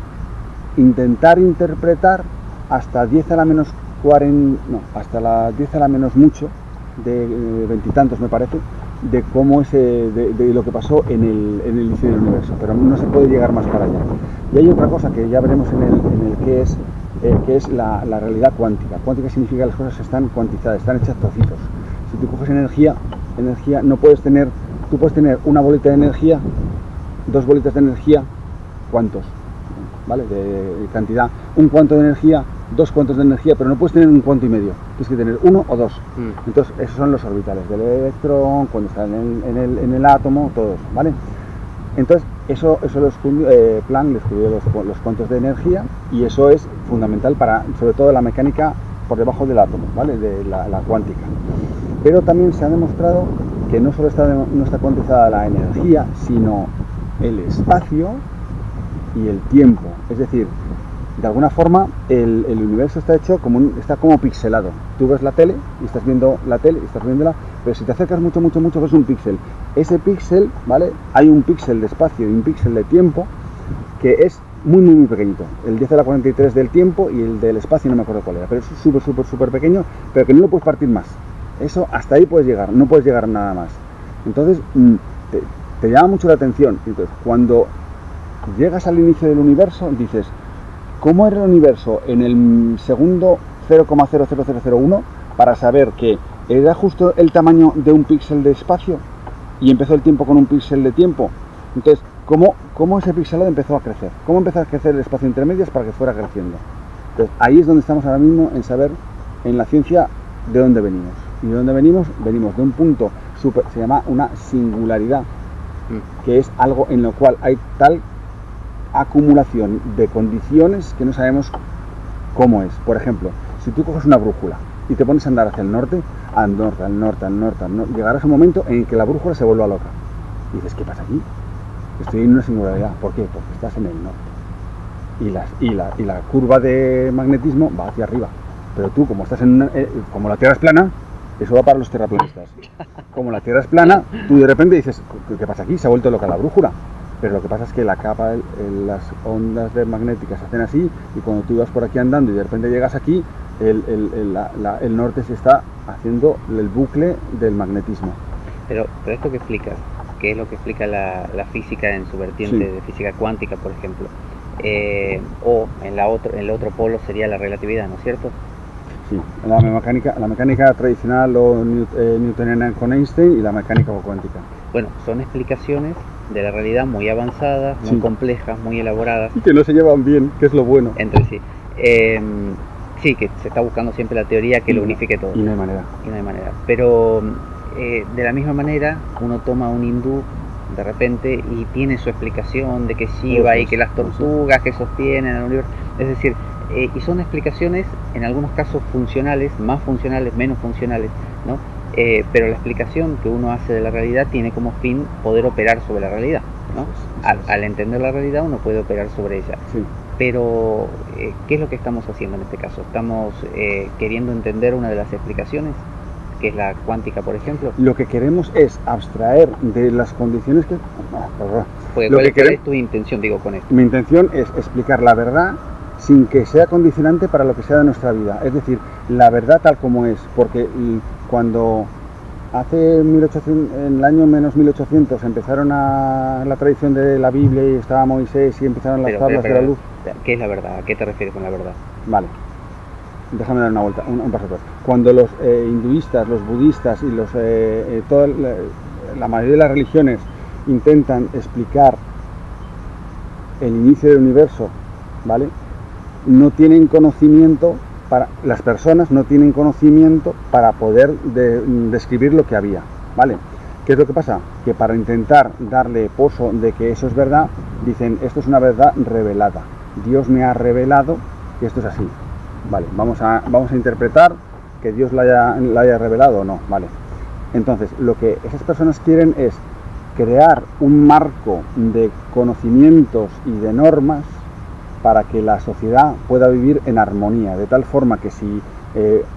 intentar interpretar hasta 10 a la menos 40, no, hasta la 10 a la menos mucho, de veintitantos me parece, de cómo de lo que pasó en el inicio del universo, pero no se puede llegar más para allá. Y hay otra cosa que ya veremos en el que es la realidad cuántica. Cuántica significa que las cosas están cuantizadas, están hechas trocitos. Si tú coges energía, tú puedes tener una bolita de energía, dos bolitas de energía, ¿cuántos? ¿Vale? De cantidad. Un cuanto de energía, dos cuantos de energía, pero no puedes tener un cuanto y medio, tienes que tener uno o dos. Entonces, esos son los orbitales del electrón, cuando está en el átomo, todo eso, ¿vale? Entonces, eso Planck le estudió los cuantos de energía, y eso es fundamental para, sobre todo, la mecánica por debajo del átomo, ¿vale? De la cuántica. Pero también se ha demostrado que no solo no está cuantizada la energía, sino el espacio y el tiempo. Es decir, de alguna forma el universo está hecho está como pixelado. Tú ves la tele y estás viendo la tele y estás viéndola, pero si te acercas mucho ves un píxel. Ese píxel, ¿vale? Hay un píxel de espacio y un píxel de tiempo que es muy pequeñito. El 10 a la 43 del tiempo y el del espacio no me acuerdo cuál era, pero es súper pequeño, pero que no lo puedes partir más. Eso, hasta ahí puedes llegar, no puedes llegar nada más. Entonces, te llama mucho la atención. Entonces, cuando llegas al inicio del universo, dices, ¿cómo era el universo en el segundo 0,00001 para saber que era justo el tamaño de un píxel de espacio y empezó el tiempo con un píxel de tiempo? Entonces, ¿cómo ese pixelado empezó a crecer? ¿Cómo empezó a crecer el espacio entre medias para que fuera creciendo? Entonces, ahí es donde estamos ahora mismo en saber, en la ciencia, de dónde venimos. Y de dónde venimos de un punto se llama una singularidad, que es algo en lo cual hay tal acumulación de condiciones que no sabemos cómo es. Por ejemplo, si tú coges una brújula y te pones a andar hacia el norte, al norte, llegarás a un momento en que la brújula se vuelva loca. Y dices, ¿qué pasa aquí? Estoy en una singularidad. ¿Por qué? Porque estás en el norte. Y la curva de magnetismo va hacia arriba. Pero tú, como estás como la Tierra es plana, eso va para los terraplanistas. Como la Tierra es plana, tú de repente dices, ¿qué pasa aquí? Se ha vuelto loca la brújula. Pero lo que pasa es que la capa, las ondas magnéticas se hacen así, y cuando tú vas por aquí andando y de repente llegas aquí, el norte se está haciendo el bucle del magnetismo. Pero esto que explicas, que es lo que explica la física en su vertiente de física cuántica, por ejemplo, o en el otro polo sería la relatividad, ¿no es cierto? Sí, la mecánica tradicional o newtoniana con Einstein y la mecánica cuántica. Bueno, son explicaciones de la realidad muy avanzadas, muy Sí. complejas, muy elaboradas Y que no se llevan bien, que es lo bueno. entre sí. Sí, que se está buscando siempre la teoría que lo unifique todo. Y no hay manera. Y no hay manera. Pero de la misma manera, uno toma a un hindú de repente y tiene su explicación de que Shiva Eso y es, que las eso es. tortugas que sostienen el universo. Es decir, y son explicaciones en algunos casos funcionales, más funcionales, menos funcionales, ¿no? Pero la explicación que uno hace de la realidad tiene como fin poder operar sobre la realidad, ¿no? Al entender la realidad uno puede operar sobre ella. Sí. Pero, ¿qué es lo que estamos haciendo en este caso? ¿Estamos queriendo entender una de las explicaciones, que es la cuántica, por ejemplo? Lo que queremos es abstraer de las condiciones que... Porque Lo ¿cuál que es tu intención, digo, con esto? Mi intención es explicar la verdad sin que sea condicionante para lo que sea de nuestra vida. Es decir, la verdad tal como es. Porque cuando hace 1800, en el año menos 1800 empezaron la tradición de la Biblia y estaba Moisés y empezaron las tablas de la luz. ¿Qué es la verdad? ¿A qué te refieres con la verdad? Vale, déjame dar una vuelta, un paso atrás. Cuando los hinduistas, los budistas y toda la mayoría de las religiones intentan explicar el inicio del universo, ¿vale? No tienen conocimiento, las personas no tienen conocimiento para poder describir lo que había, ¿vale? ¿Qué es lo que pasa? Que para intentar darle poso de que eso es verdad, dicen, esto es una verdad revelada. Dios me ha revelado que esto es así. Vale, vamos a interpretar que Dios la haya revelado o no, ¿vale? Entonces, lo que esas personas quieren es crear un marco de conocimientos y de normas para que la sociedad pueda vivir en armonía, de tal forma que si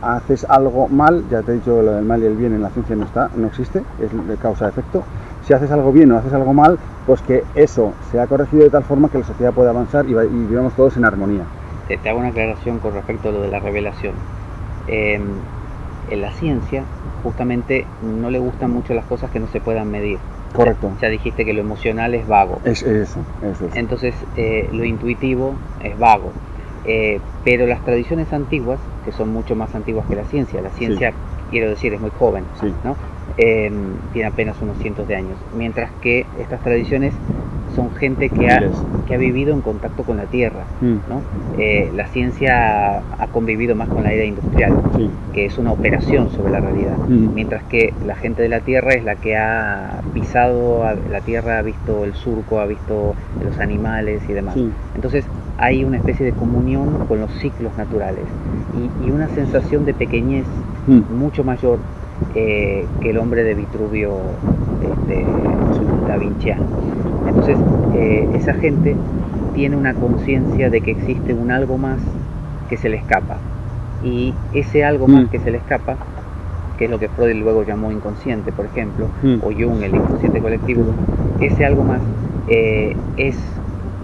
haces algo mal, ya te he dicho lo del mal y el bien en la ciencia no existe, es de causa-efecto. Si haces algo bien o haces algo mal, pues que eso sea corregido de tal forma que la sociedad pueda avanzar y vivamos todos en armonía. Te hago una aclaración con respecto a lo de la revelación. En la ciencia, justamente, no le gustan mucho las cosas que no se puedan medir. Correcto. Ya dijiste que lo emocional es vago. Eso es. Entonces, lo intuitivo es vago. Pero las tradiciones antiguas, que son mucho más antiguas que la ciencia, Sí. Quiero decir, es muy joven, Sí. ¿no? Tiene apenas unos cientos de años. Mientras que estas tradiciones son gente que ha vivido en contacto con la tierra, ¿no? La ciencia ha convivido más con la era industrial, Sí. que es una operación sobre la realidad, mientras que la gente de la tierra es la que ha pisado la tierra, ha visto el surco, ha visto los animales y demás. Sí. Entonces hay una especie de comunión con los ciclos naturales y una sensación de pequeñez mucho mayor que el hombre de Vitruvio da Vinciano. Entonces esa gente tiene una conciencia de que existe un algo más que se le escapa, y ese algo más que se le escapa, que es lo que Freud luego llamó inconsciente, por ejemplo, o Jung el inconsciente colectivo, ese algo más es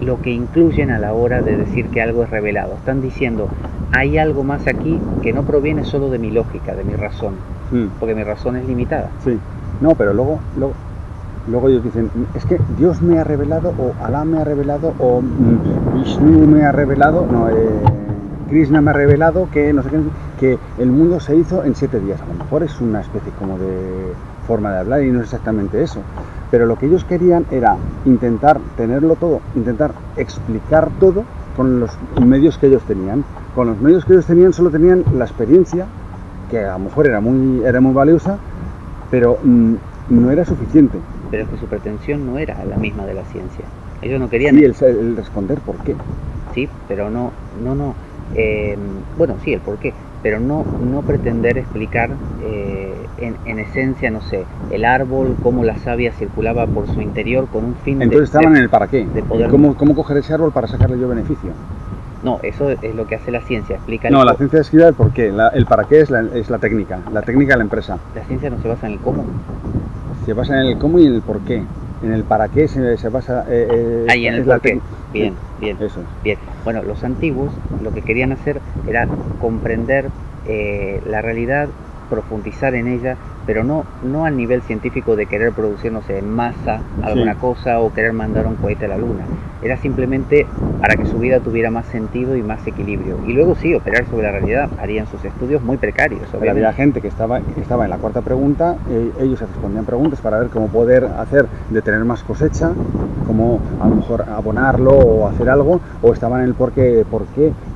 lo que incluyen a la hora de decir que algo es revelado. Están diciendo, hay algo más aquí que no proviene solo de mi lógica, de mi razón, porque mi razón es limitada. Sí. No, pero luego ellos dicen, es que Dios me ha revelado, o Alá me ha revelado, o Vishnu me ha revelado, Krishna me ha revelado que no sé qué, que el mundo se hizo en 7 días. A lo mejor es una especie como de forma de hablar y no es exactamente eso. Pero lo que ellos querían era intentar tenerlo todo, intentar explicar todo con los medios que ellos tenían. Con los medios que ellos tenían solo tenían la experiencia, que a lo mejor era muy valiosa, pero no era suficiente. Pero es que su pretensión no era la misma de la ciencia. Ellos no querían... Sí, el responder por qué. Sí, pero no. Bueno, sí, el por qué, pero no pretender explicar en esencia, no sé, el árbol, cómo la savia circulaba por su interior con un fin. Entonces estaban en el para qué. De poder... ¿Cómo coger ese árbol para sacarle yo beneficio? No, eso es lo que hace la ciencia, explica. No, la ciencia escribe el por qué, el para qué es la técnica de la empresa. La ciencia no se basa en el cómo. Se basa en el cómo y en el por qué. En el para qué se basa... Ahí en el por qué. Bien. Eso es. Bien. Bueno, los antiguos lo que querían hacer era comprender la realidad, profundizar en ella, pero no al nivel científico de querer producir, no sé, en masa alguna cosa o querer mandar un cohete a la luna. Era simplemente para que su vida tuviera más sentido y más equilibrio. Y luego sí, operar sobre la realidad. Harían sus estudios muy precarios. Pero había gente que estaba en la cuarta pregunta, ellos se respondían preguntas para ver cómo poder hacer de tener más cosecha, cómo a lo mejor abonarlo o hacer algo, o estaban en el por qué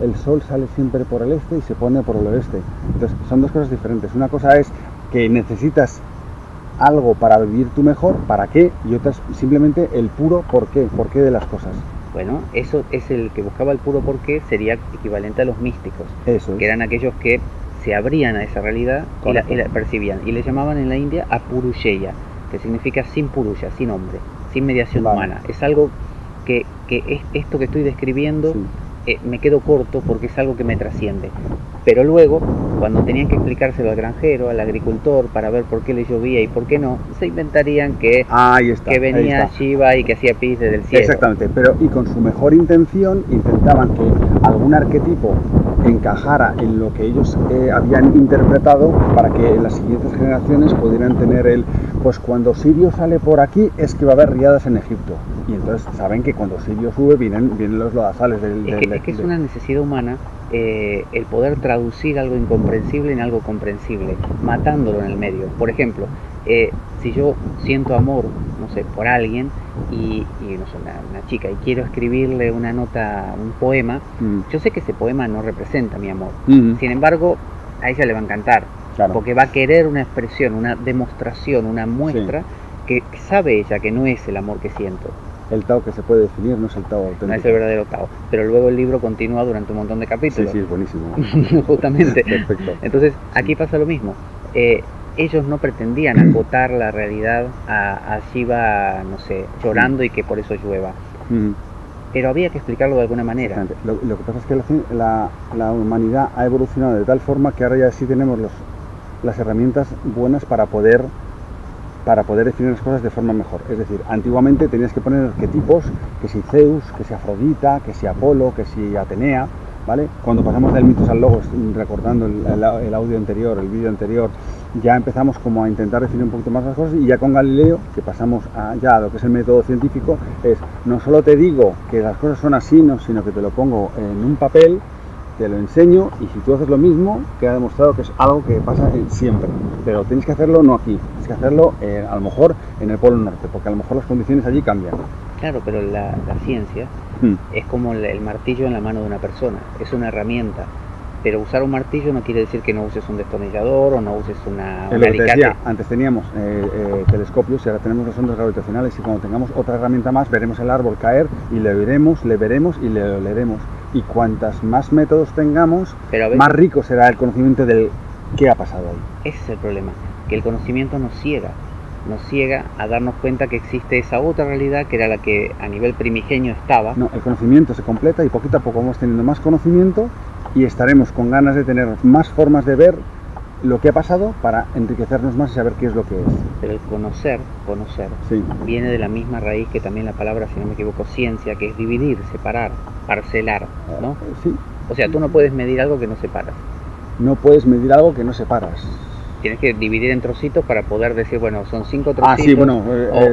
el sol sale siempre por el este y se pone por el oeste. Entonces son dos cosas diferentes. Una cosa es que necesitas algo para vivir tú mejor, ¿para qué? Y otra es simplemente el puro por qué de las cosas. Bueno, eso es el que buscaba el puro porqué, sería equivalente a los místicos, Eso es. que eran aquellos que se abrían a esa realidad y la percibían. Y le llamaban en la India Apurusheya, que significa sin purusha, sin hombre, sin mediación humana. Es algo que es esto que estoy describiendo, me quedo corto porque es algo que me trasciende. Pero luego, cuando tenían que explicárselo al granjero, al agricultor, para ver por qué le llovía y por qué no, se inventarían que venía Shiva y que hacía pis desde el cielo. Exactamente, pero y con su mejor intención intentaban que algún arquetipo encajara en lo que ellos habían interpretado para que las siguientes generaciones pudieran tener pues cuando Sirio sale por aquí es que va a haber riadas en Egipto. Y entonces saben que cuando Sirio sube vienen los lodazales es una necesidad humana el poder traducir algo incomprensible en algo comprensible, matándolo en el medio. Por ejemplo, si yo siento amor, no sé, por alguien y no sé, una chica, y quiero escribirle una nota, un poema, yo sé que ese poema no representa mi amor. Sin embargo, a ella le va a encantar, porque va a querer una expresión, una demostración, una muestra que sabe ella que no es el amor que siento. El Tao que se puede definir no es el Tao auténtico. No es el verdadero Tao. Pero luego el libro continúa durante un montón de capítulos. Sí, es buenísimo. Justamente. Perfecto. Entonces, aquí pasa lo mismo. Ellos no pretendían acotar la realidad a Shiva, no sé, llorando y que por eso llueva. Pero había que explicarlo de alguna manera. Lo que pasa es que la humanidad ha evolucionado de tal forma que ahora ya sí tenemos las herramientas buenas para poder definir las cosas de forma mejor. Es decir, antiguamente tenías que poner arquetipos, que si Zeus, que si Afrodita, que si Apolo, que si Atenea, ¿vale? Cuando pasamos del mitos al logos, recordando el audio anterior, el vídeo anterior, ya empezamos como a intentar definir un poquito más las cosas, y ya con Galileo, que pasamos ya a lo que es el método científico, es no solo te digo que las cosas son así, sino que te lo pongo en un papel, te lo enseño, y si tú haces lo mismo, queda demostrado que es algo que pasa siempre, pero tienes que hacerlo no aquí, tienes que hacerlo a lo mejor en el Polo Norte, porque a lo mejor las condiciones allí cambian. Claro, pero la ciencia es como el martillo en la mano de una persona, es una herramienta, pero usar un martillo no quiere decir que no uses un destornillador o no uses un alicate. Antes teníamos telescopios y ahora tenemos las ondas gravitacionales, y cuando tengamos otra herramienta más veremos el árbol caer y le veremos y le oleremos. Y cuantas más métodos tengamos, más rico será el conocimiento del qué ha pasado ahí. Ese es el problema, que el conocimiento nos ciega a darnos cuenta que existe esa otra realidad que era la que a nivel primigenio estaba. No, el conocimiento se completa y poquito a poco vamos teniendo más conocimiento y estaremos con ganas de tener más formas de ver lo que ha pasado para enriquecernos más y saber qué es lo que es. Pero el conocer viene de la misma raíz que también la palabra, si no me equivoco, ciencia, que es dividir, separar, parcelar, ¿no? Sí. O sea, tú no puedes medir algo que no separas. No puedes medir algo que no separas. Tienes que dividir en trocitos para poder decir, bueno, son 5 trocitos.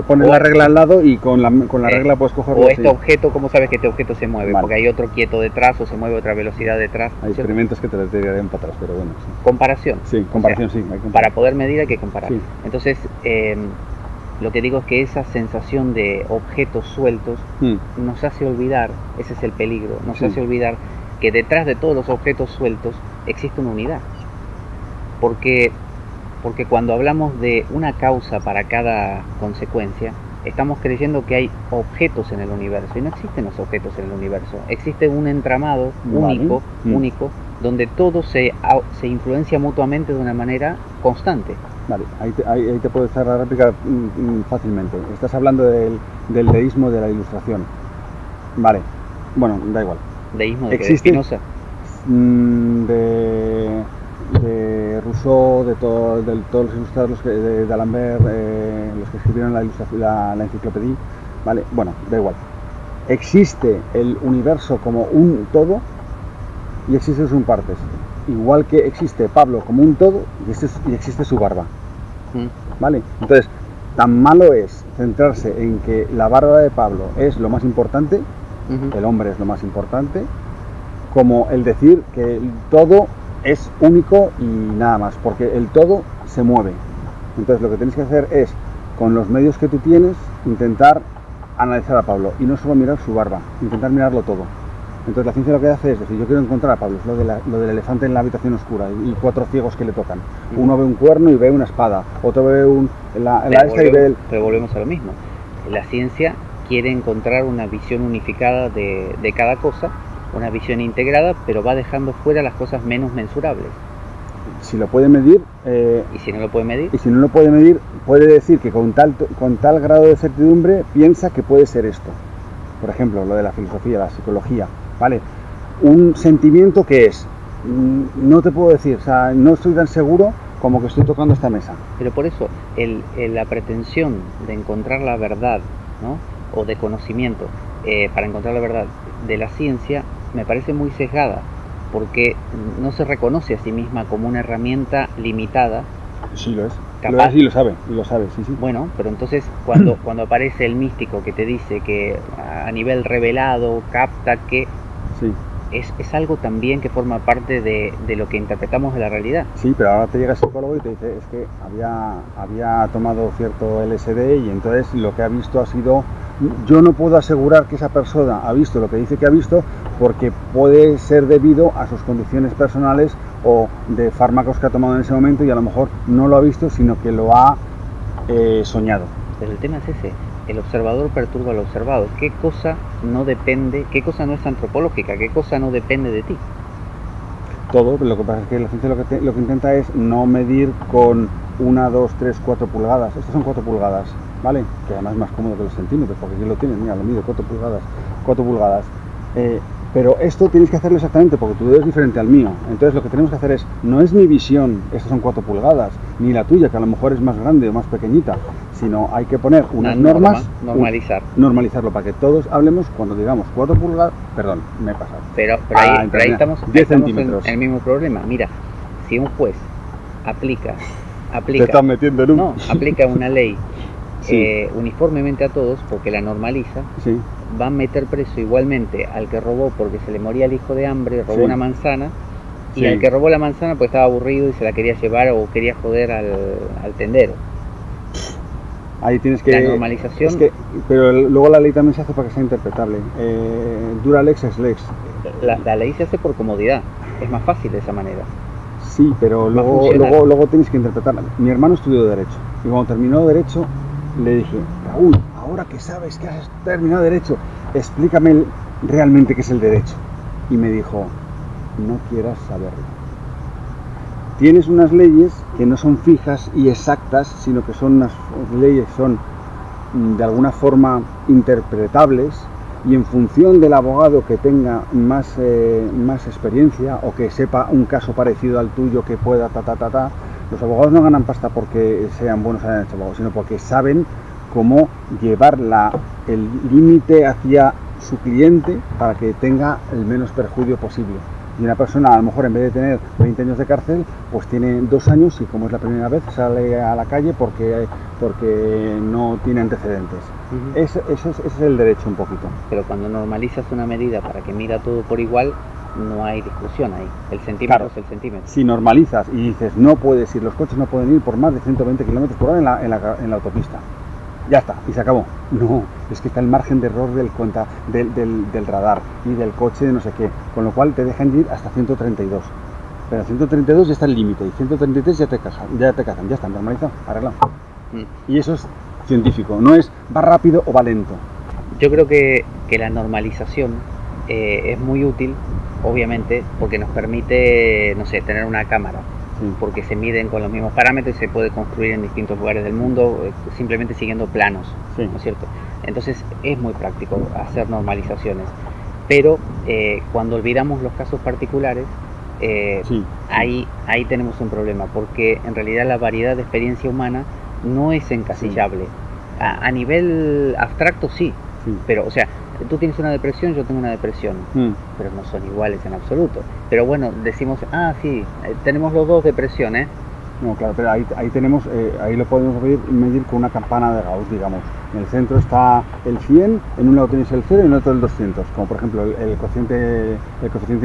Pones la regla al lado y con la regla puedes cogerlo. O este objeto, ¿cómo sabes que este objeto se mueve? Vale. Porque hay otro quieto detrás o se mueve a otra velocidad detrás. Hay experimentos que te lo tirarían para atrás, pero bueno. Sí. Comparación. Sí, comparación, hay comparación. Para poder medir hay que comparar. Sí. Entonces, lo que digo es que esa sensación de objetos sueltos nos hace olvidar, ese es el peligro, nos hace olvidar que detrás de todos los objetos sueltos existe una unidad. Porque cuando hablamos de una causa para cada consecuencia, estamos creyendo que hay objetos en el universo, y no existen los objetos en el universo. Existe un entramado único, donde todo se influencia mutuamente de una manera constante. Vale, ahí te puedo hacer la réplica fácilmente. Estás hablando del deísmo de la Ilustración. Vale, bueno, da igual. ¿Deísmo de Spinoza? De Rousseau, de todos los ilustradores, de D'Alembert, los que escribieron la enciclopedia, ¿vale? Bueno, da igual. Existe el universo como un todo y existe sus partes. Igual que existe Pablo como un todo y existe su barba. ¿vale? Entonces, tan malo es centrarse en que la barba de Pablo es lo más importante, el hombre es lo más importante, como el decir que el todo es único y nada más, porque el todo se mueve. Entonces lo que tienes que hacer es, con los medios que tú tienes, intentar analizar a Pablo y no solo mirar su barba, intentar mirarlo todo. Entonces la ciencia lo que hace es decir, yo quiero encontrar a Pablo, es lo del elefante en la habitación oscura y 4 ciegos que le tocan. Uno ve un cuerno y ve una espada, otro ve pero volvemos a lo mismo. La ciencia quiere encontrar una visión unificada de cada cosa, una visión integrada, pero va dejando fuera las cosas menos mensurables. Si lo puede medir... ¿Y si no lo puede medir? Y si no lo puede medir, puede decir que con tal grado de certidumbre piensa que puede ser esto. Por ejemplo, lo de la filosofía, la psicología, ¿vale? Un sentimiento que es, no te puedo decir, o sea, no estoy tan seguro como que estoy tocando esta mesa. Pero por eso, la pretensión de encontrar la verdad, ¿no? O de conocimiento, para encontrar la verdad de la ciencia, me parece muy sesgada, porque no se reconoce a sí misma como una herramienta limitada. Sí lo es. Capaz. Lo es y lo sabe, sí. Bueno, pero entonces cuando aparece el místico que te dice que a nivel revelado capta que sí. es algo también que forma parte de lo que interpretamos de la realidad. Sí, pero ahora te llega el psicólogo y te dice, es que había tomado cierto LSD y entonces lo que ha visto ha sido... Yo no puedo asegurar que esa persona ha visto lo que dice que ha visto porque puede ser debido a sus condiciones personales o de fármacos que ha tomado en ese momento y a lo mejor no lo ha visto sino que lo ha soñado. Pero el tema es ese, el observador perturba al observado. ¿Qué cosa no depende, qué cosa no es antropológica, qué cosa no depende de ti? Todo, lo que pasa es que la ciencia lo que intenta es no medir con 1, 2, 3, 4 pulgadas. Estas son 4 pulgadas, ¿vale? Que además es más cómodo que los centímetros, porque aquí lo tienes, mira, lo mido 4 pulgadas. Pero esto tienes que hacerlo exactamente porque tu dedo es diferente al mío. Entonces lo que tenemos que hacer es, no es mi visión, estas son 4 pulgadas, ni la tuya, que a lo mejor es más grande o más pequeñita, sino hay que poner unas normas, normalizarlo para que todos hablemos cuando digamos 4 pulgadas, perdón, me he pasado. Pero ahí estamos, 10 centímetros. En el mismo problema. Mira, si un juez aplica te estás metiendo en un... No, aplica una ley sí. Uniformemente a todos, porque la normaliza, sí. Va a meter preso igualmente al que robó porque se le moría el hijo de hambre, robó una manzana, y al que robó la manzana pues estaba aburrido y se la quería llevar o quería joder al tendero. Ahí tienes que... La normalización... pero luego la ley también se hace para que sea interpretable. Dura lex es lex. La ley se hace por comodidad, es más fácil de esa manera. Sí, pero luego tienes que interpretarla. Mi hermano estudió Derecho y cuando terminó Derecho le dije, Raúl, ahora que sabes que has terminado Derecho, explícame realmente qué es el Derecho. Y me dijo, no quieras saberlo. Tienes unas leyes que no son fijas y exactas, sino que son unas leyes que son de alguna forma interpretables y en función del abogado que tenga más experiencia o que sepa un caso parecido al tuyo que pueda los abogados no ganan pasta porque sean buenos en hecho abogados, sino porque saben cómo llevar el límite hacia su cliente para que tenga el menos perjuicio posible. Y una persona a lo mejor en vez de tener 20 años de cárcel, pues tiene 2 años y como es la primera vez sale a la calle porque no tiene antecedentes. Ese es el derecho un poquito. Pero cuando normalizas una medida para que mida todo por igual, no hay discusión ahí. El centímetro es el centímetro. Si normalizas y dices no puedes ir, los coches no pueden ir por más de 120 km por hora en la autopista. Ya está, y se acabó. No, es que está el margen de error del radar y del coche de no sé qué, con lo cual te dejan ir hasta 132. Pero a 132 ya está el límite y 133 ya te cazan, ya está normalizado, arreglado. Y eso es científico, no es va rápido o va lento. Yo creo que la normalización es muy útil, obviamente, porque nos permite, no sé, tener una cámara. Porque se miden con los mismos parámetros y se puede construir en distintos lugares del mundo simplemente siguiendo planos, ¿no es cierto? Entonces es muy práctico hacer normalizaciones, pero cuando olvidamos los casos particulares, ahí tenemos un problema, porque en realidad la variedad de experiencia humana no es encasillable. A nivel abstracto sí, pero o sea, tú tienes una depresión, yo tengo una depresión, pero no son iguales en absoluto. Pero bueno, decimos, sí, tenemos los dos depresión, No, claro, pero ahí tenemos, ahí lo podemos medir con una campana de Gauss, digamos. En el centro está el 100, en un lado tenéis el 0 y en otro el 200, como por ejemplo el cociente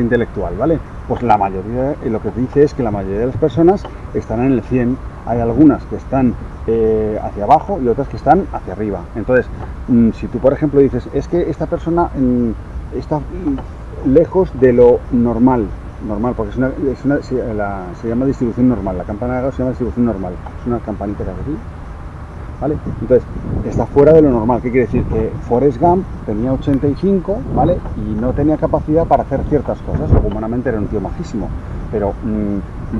intelectual, ¿vale? Pues la mayoría, lo que dice es que la mayoría de las personas están en el 100, hay algunas que están hacia abajo y otras que están hacia arriba. Entonces, si tú por ejemplo dices, es que esta persona está lejos de lo normal, porque se llama distribución normal, la campana de Gauss se llama distribución normal, es una campanita que hace así, ¿vale? Entonces, está fuera de lo normal. ¿Qué quiere decir? Que Forrest Gump tenía 85, ¿vale? Y no tenía capacidad para hacer ciertas cosas, porque humanamente era un tío majísimo, pero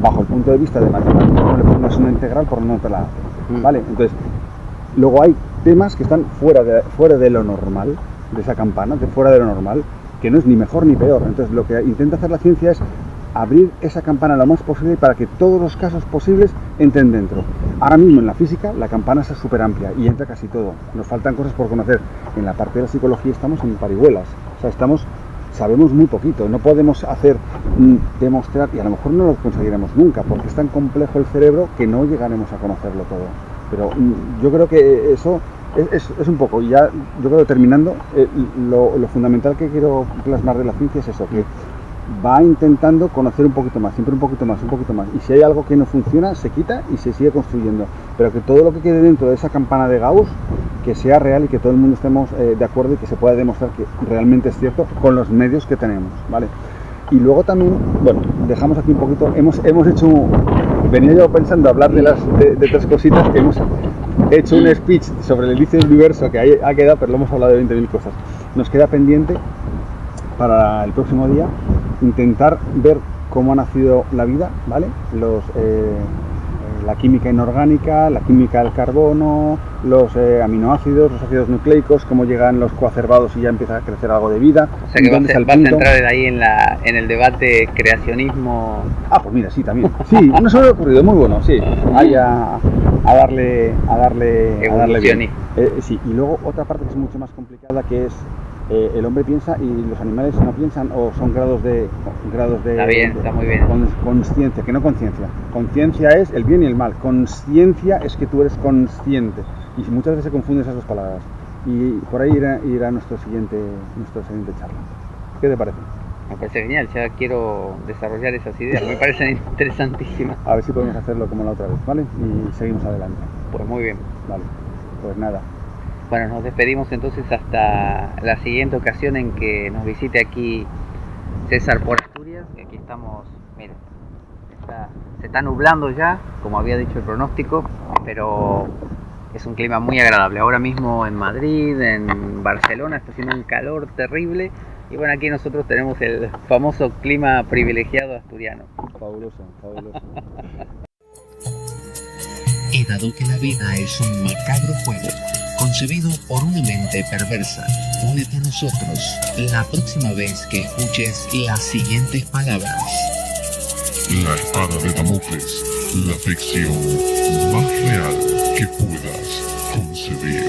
bajo el punto de vista de matemáticas no le pones una integral por no te la hace, ¿vale? Entonces, luego hay temas que están fuera de lo normal, de esa campana, fuera de lo normal, que no es ni mejor ni peor. Entonces lo que intenta hacer la ciencia es abrir esa campana lo más posible para que todos los casos posibles entren dentro. Ahora mismo en la física la campana es súper amplia y entra casi todo. Nos faltan cosas por conocer. En la parte de la psicología estamos en parihuelas. O sea, sabemos muy poquito. No podemos demostrar, y a lo mejor no lo conseguiremos nunca, porque es tan complejo el cerebro que no llegaremos a conocerlo todo. Pero yo creo que eso es un poco, y ya yo creo terminando, lo fundamental que quiero plasmar de la ciencia es eso, que va intentando conocer un poquito más, siempre un poquito más, y si hay algo que no funciona, se quita y se sigue construyendo, pero que todo lo que quede dentro de esa campana de Gauss, que sea real y que todo el mundo estemos de acuerdo y que se pueda demostrar que realmente es cierto con los medios que tenemos, ¿vale? Y luego también, bueno, dejamos aquí un poquito, hemos hecho, venía yo pensando hablar de tres cositas, hemos hecho un speech sobre el inicio del universo que ahí ha quedado, pero lo hemos hablado de 20.000 cosas. Nos queda pendiente para el próximo día intentar ver cómo ha nacido la vida, ¿vale? La química inorgánica, la química del carbono, los aminoácidos, los ácidos nucleicos, cómo llegan los coacervados y ya empieza a crecer algo de vida. O sea que vas a entrar ahí en el debate creacionismo. Ah, pues mira, sí, también. Sí, no se me ha ocurrido, muy bueno, sí. Ahí a darle bien. Sí, y luego otra parte que es mucho más complicada, que es el hombre piensa y los animales no piensan, o son grados de está bien, está muy bien. Consciencia, que no conciencia. Conciencia es el bien y el mal. Consciencia es que tú eres consciente. Y muchas veces se confunden esas dos palabras. Y por ahí irá nuestra siguiente charla. ¿Qué te parece? Me parece genial, ya quiero desarrollar esas ideas, me parecen interesantísimas. A ver si podemos hacerlo como la otra vez, ¿vale? Y seguimos adelante. Pues muy bien. Vale, pues nada. Bueno, nos despedimos entonces hasta la siguiente ocasión en que nos visite aquí César por Asturias. Y aquí estamos, miren, se está nublando ya, como había dicho el pronóstico, pero es un clima muy agradable. Ahora mismo en Madrid, en Barcelona, está haciendo un calor terrible. Y bueno, aquí nosotros tenemos el famoso clima privilegiado asturiano. Fabuloso, fabuloso. Y dado que la vida es un macabro juego, concebido por una mente perversa, únete a nosotros la próxima vez que escuches las siguientes palabras. La espada de Damocles, la ficción más real que puedas concebir.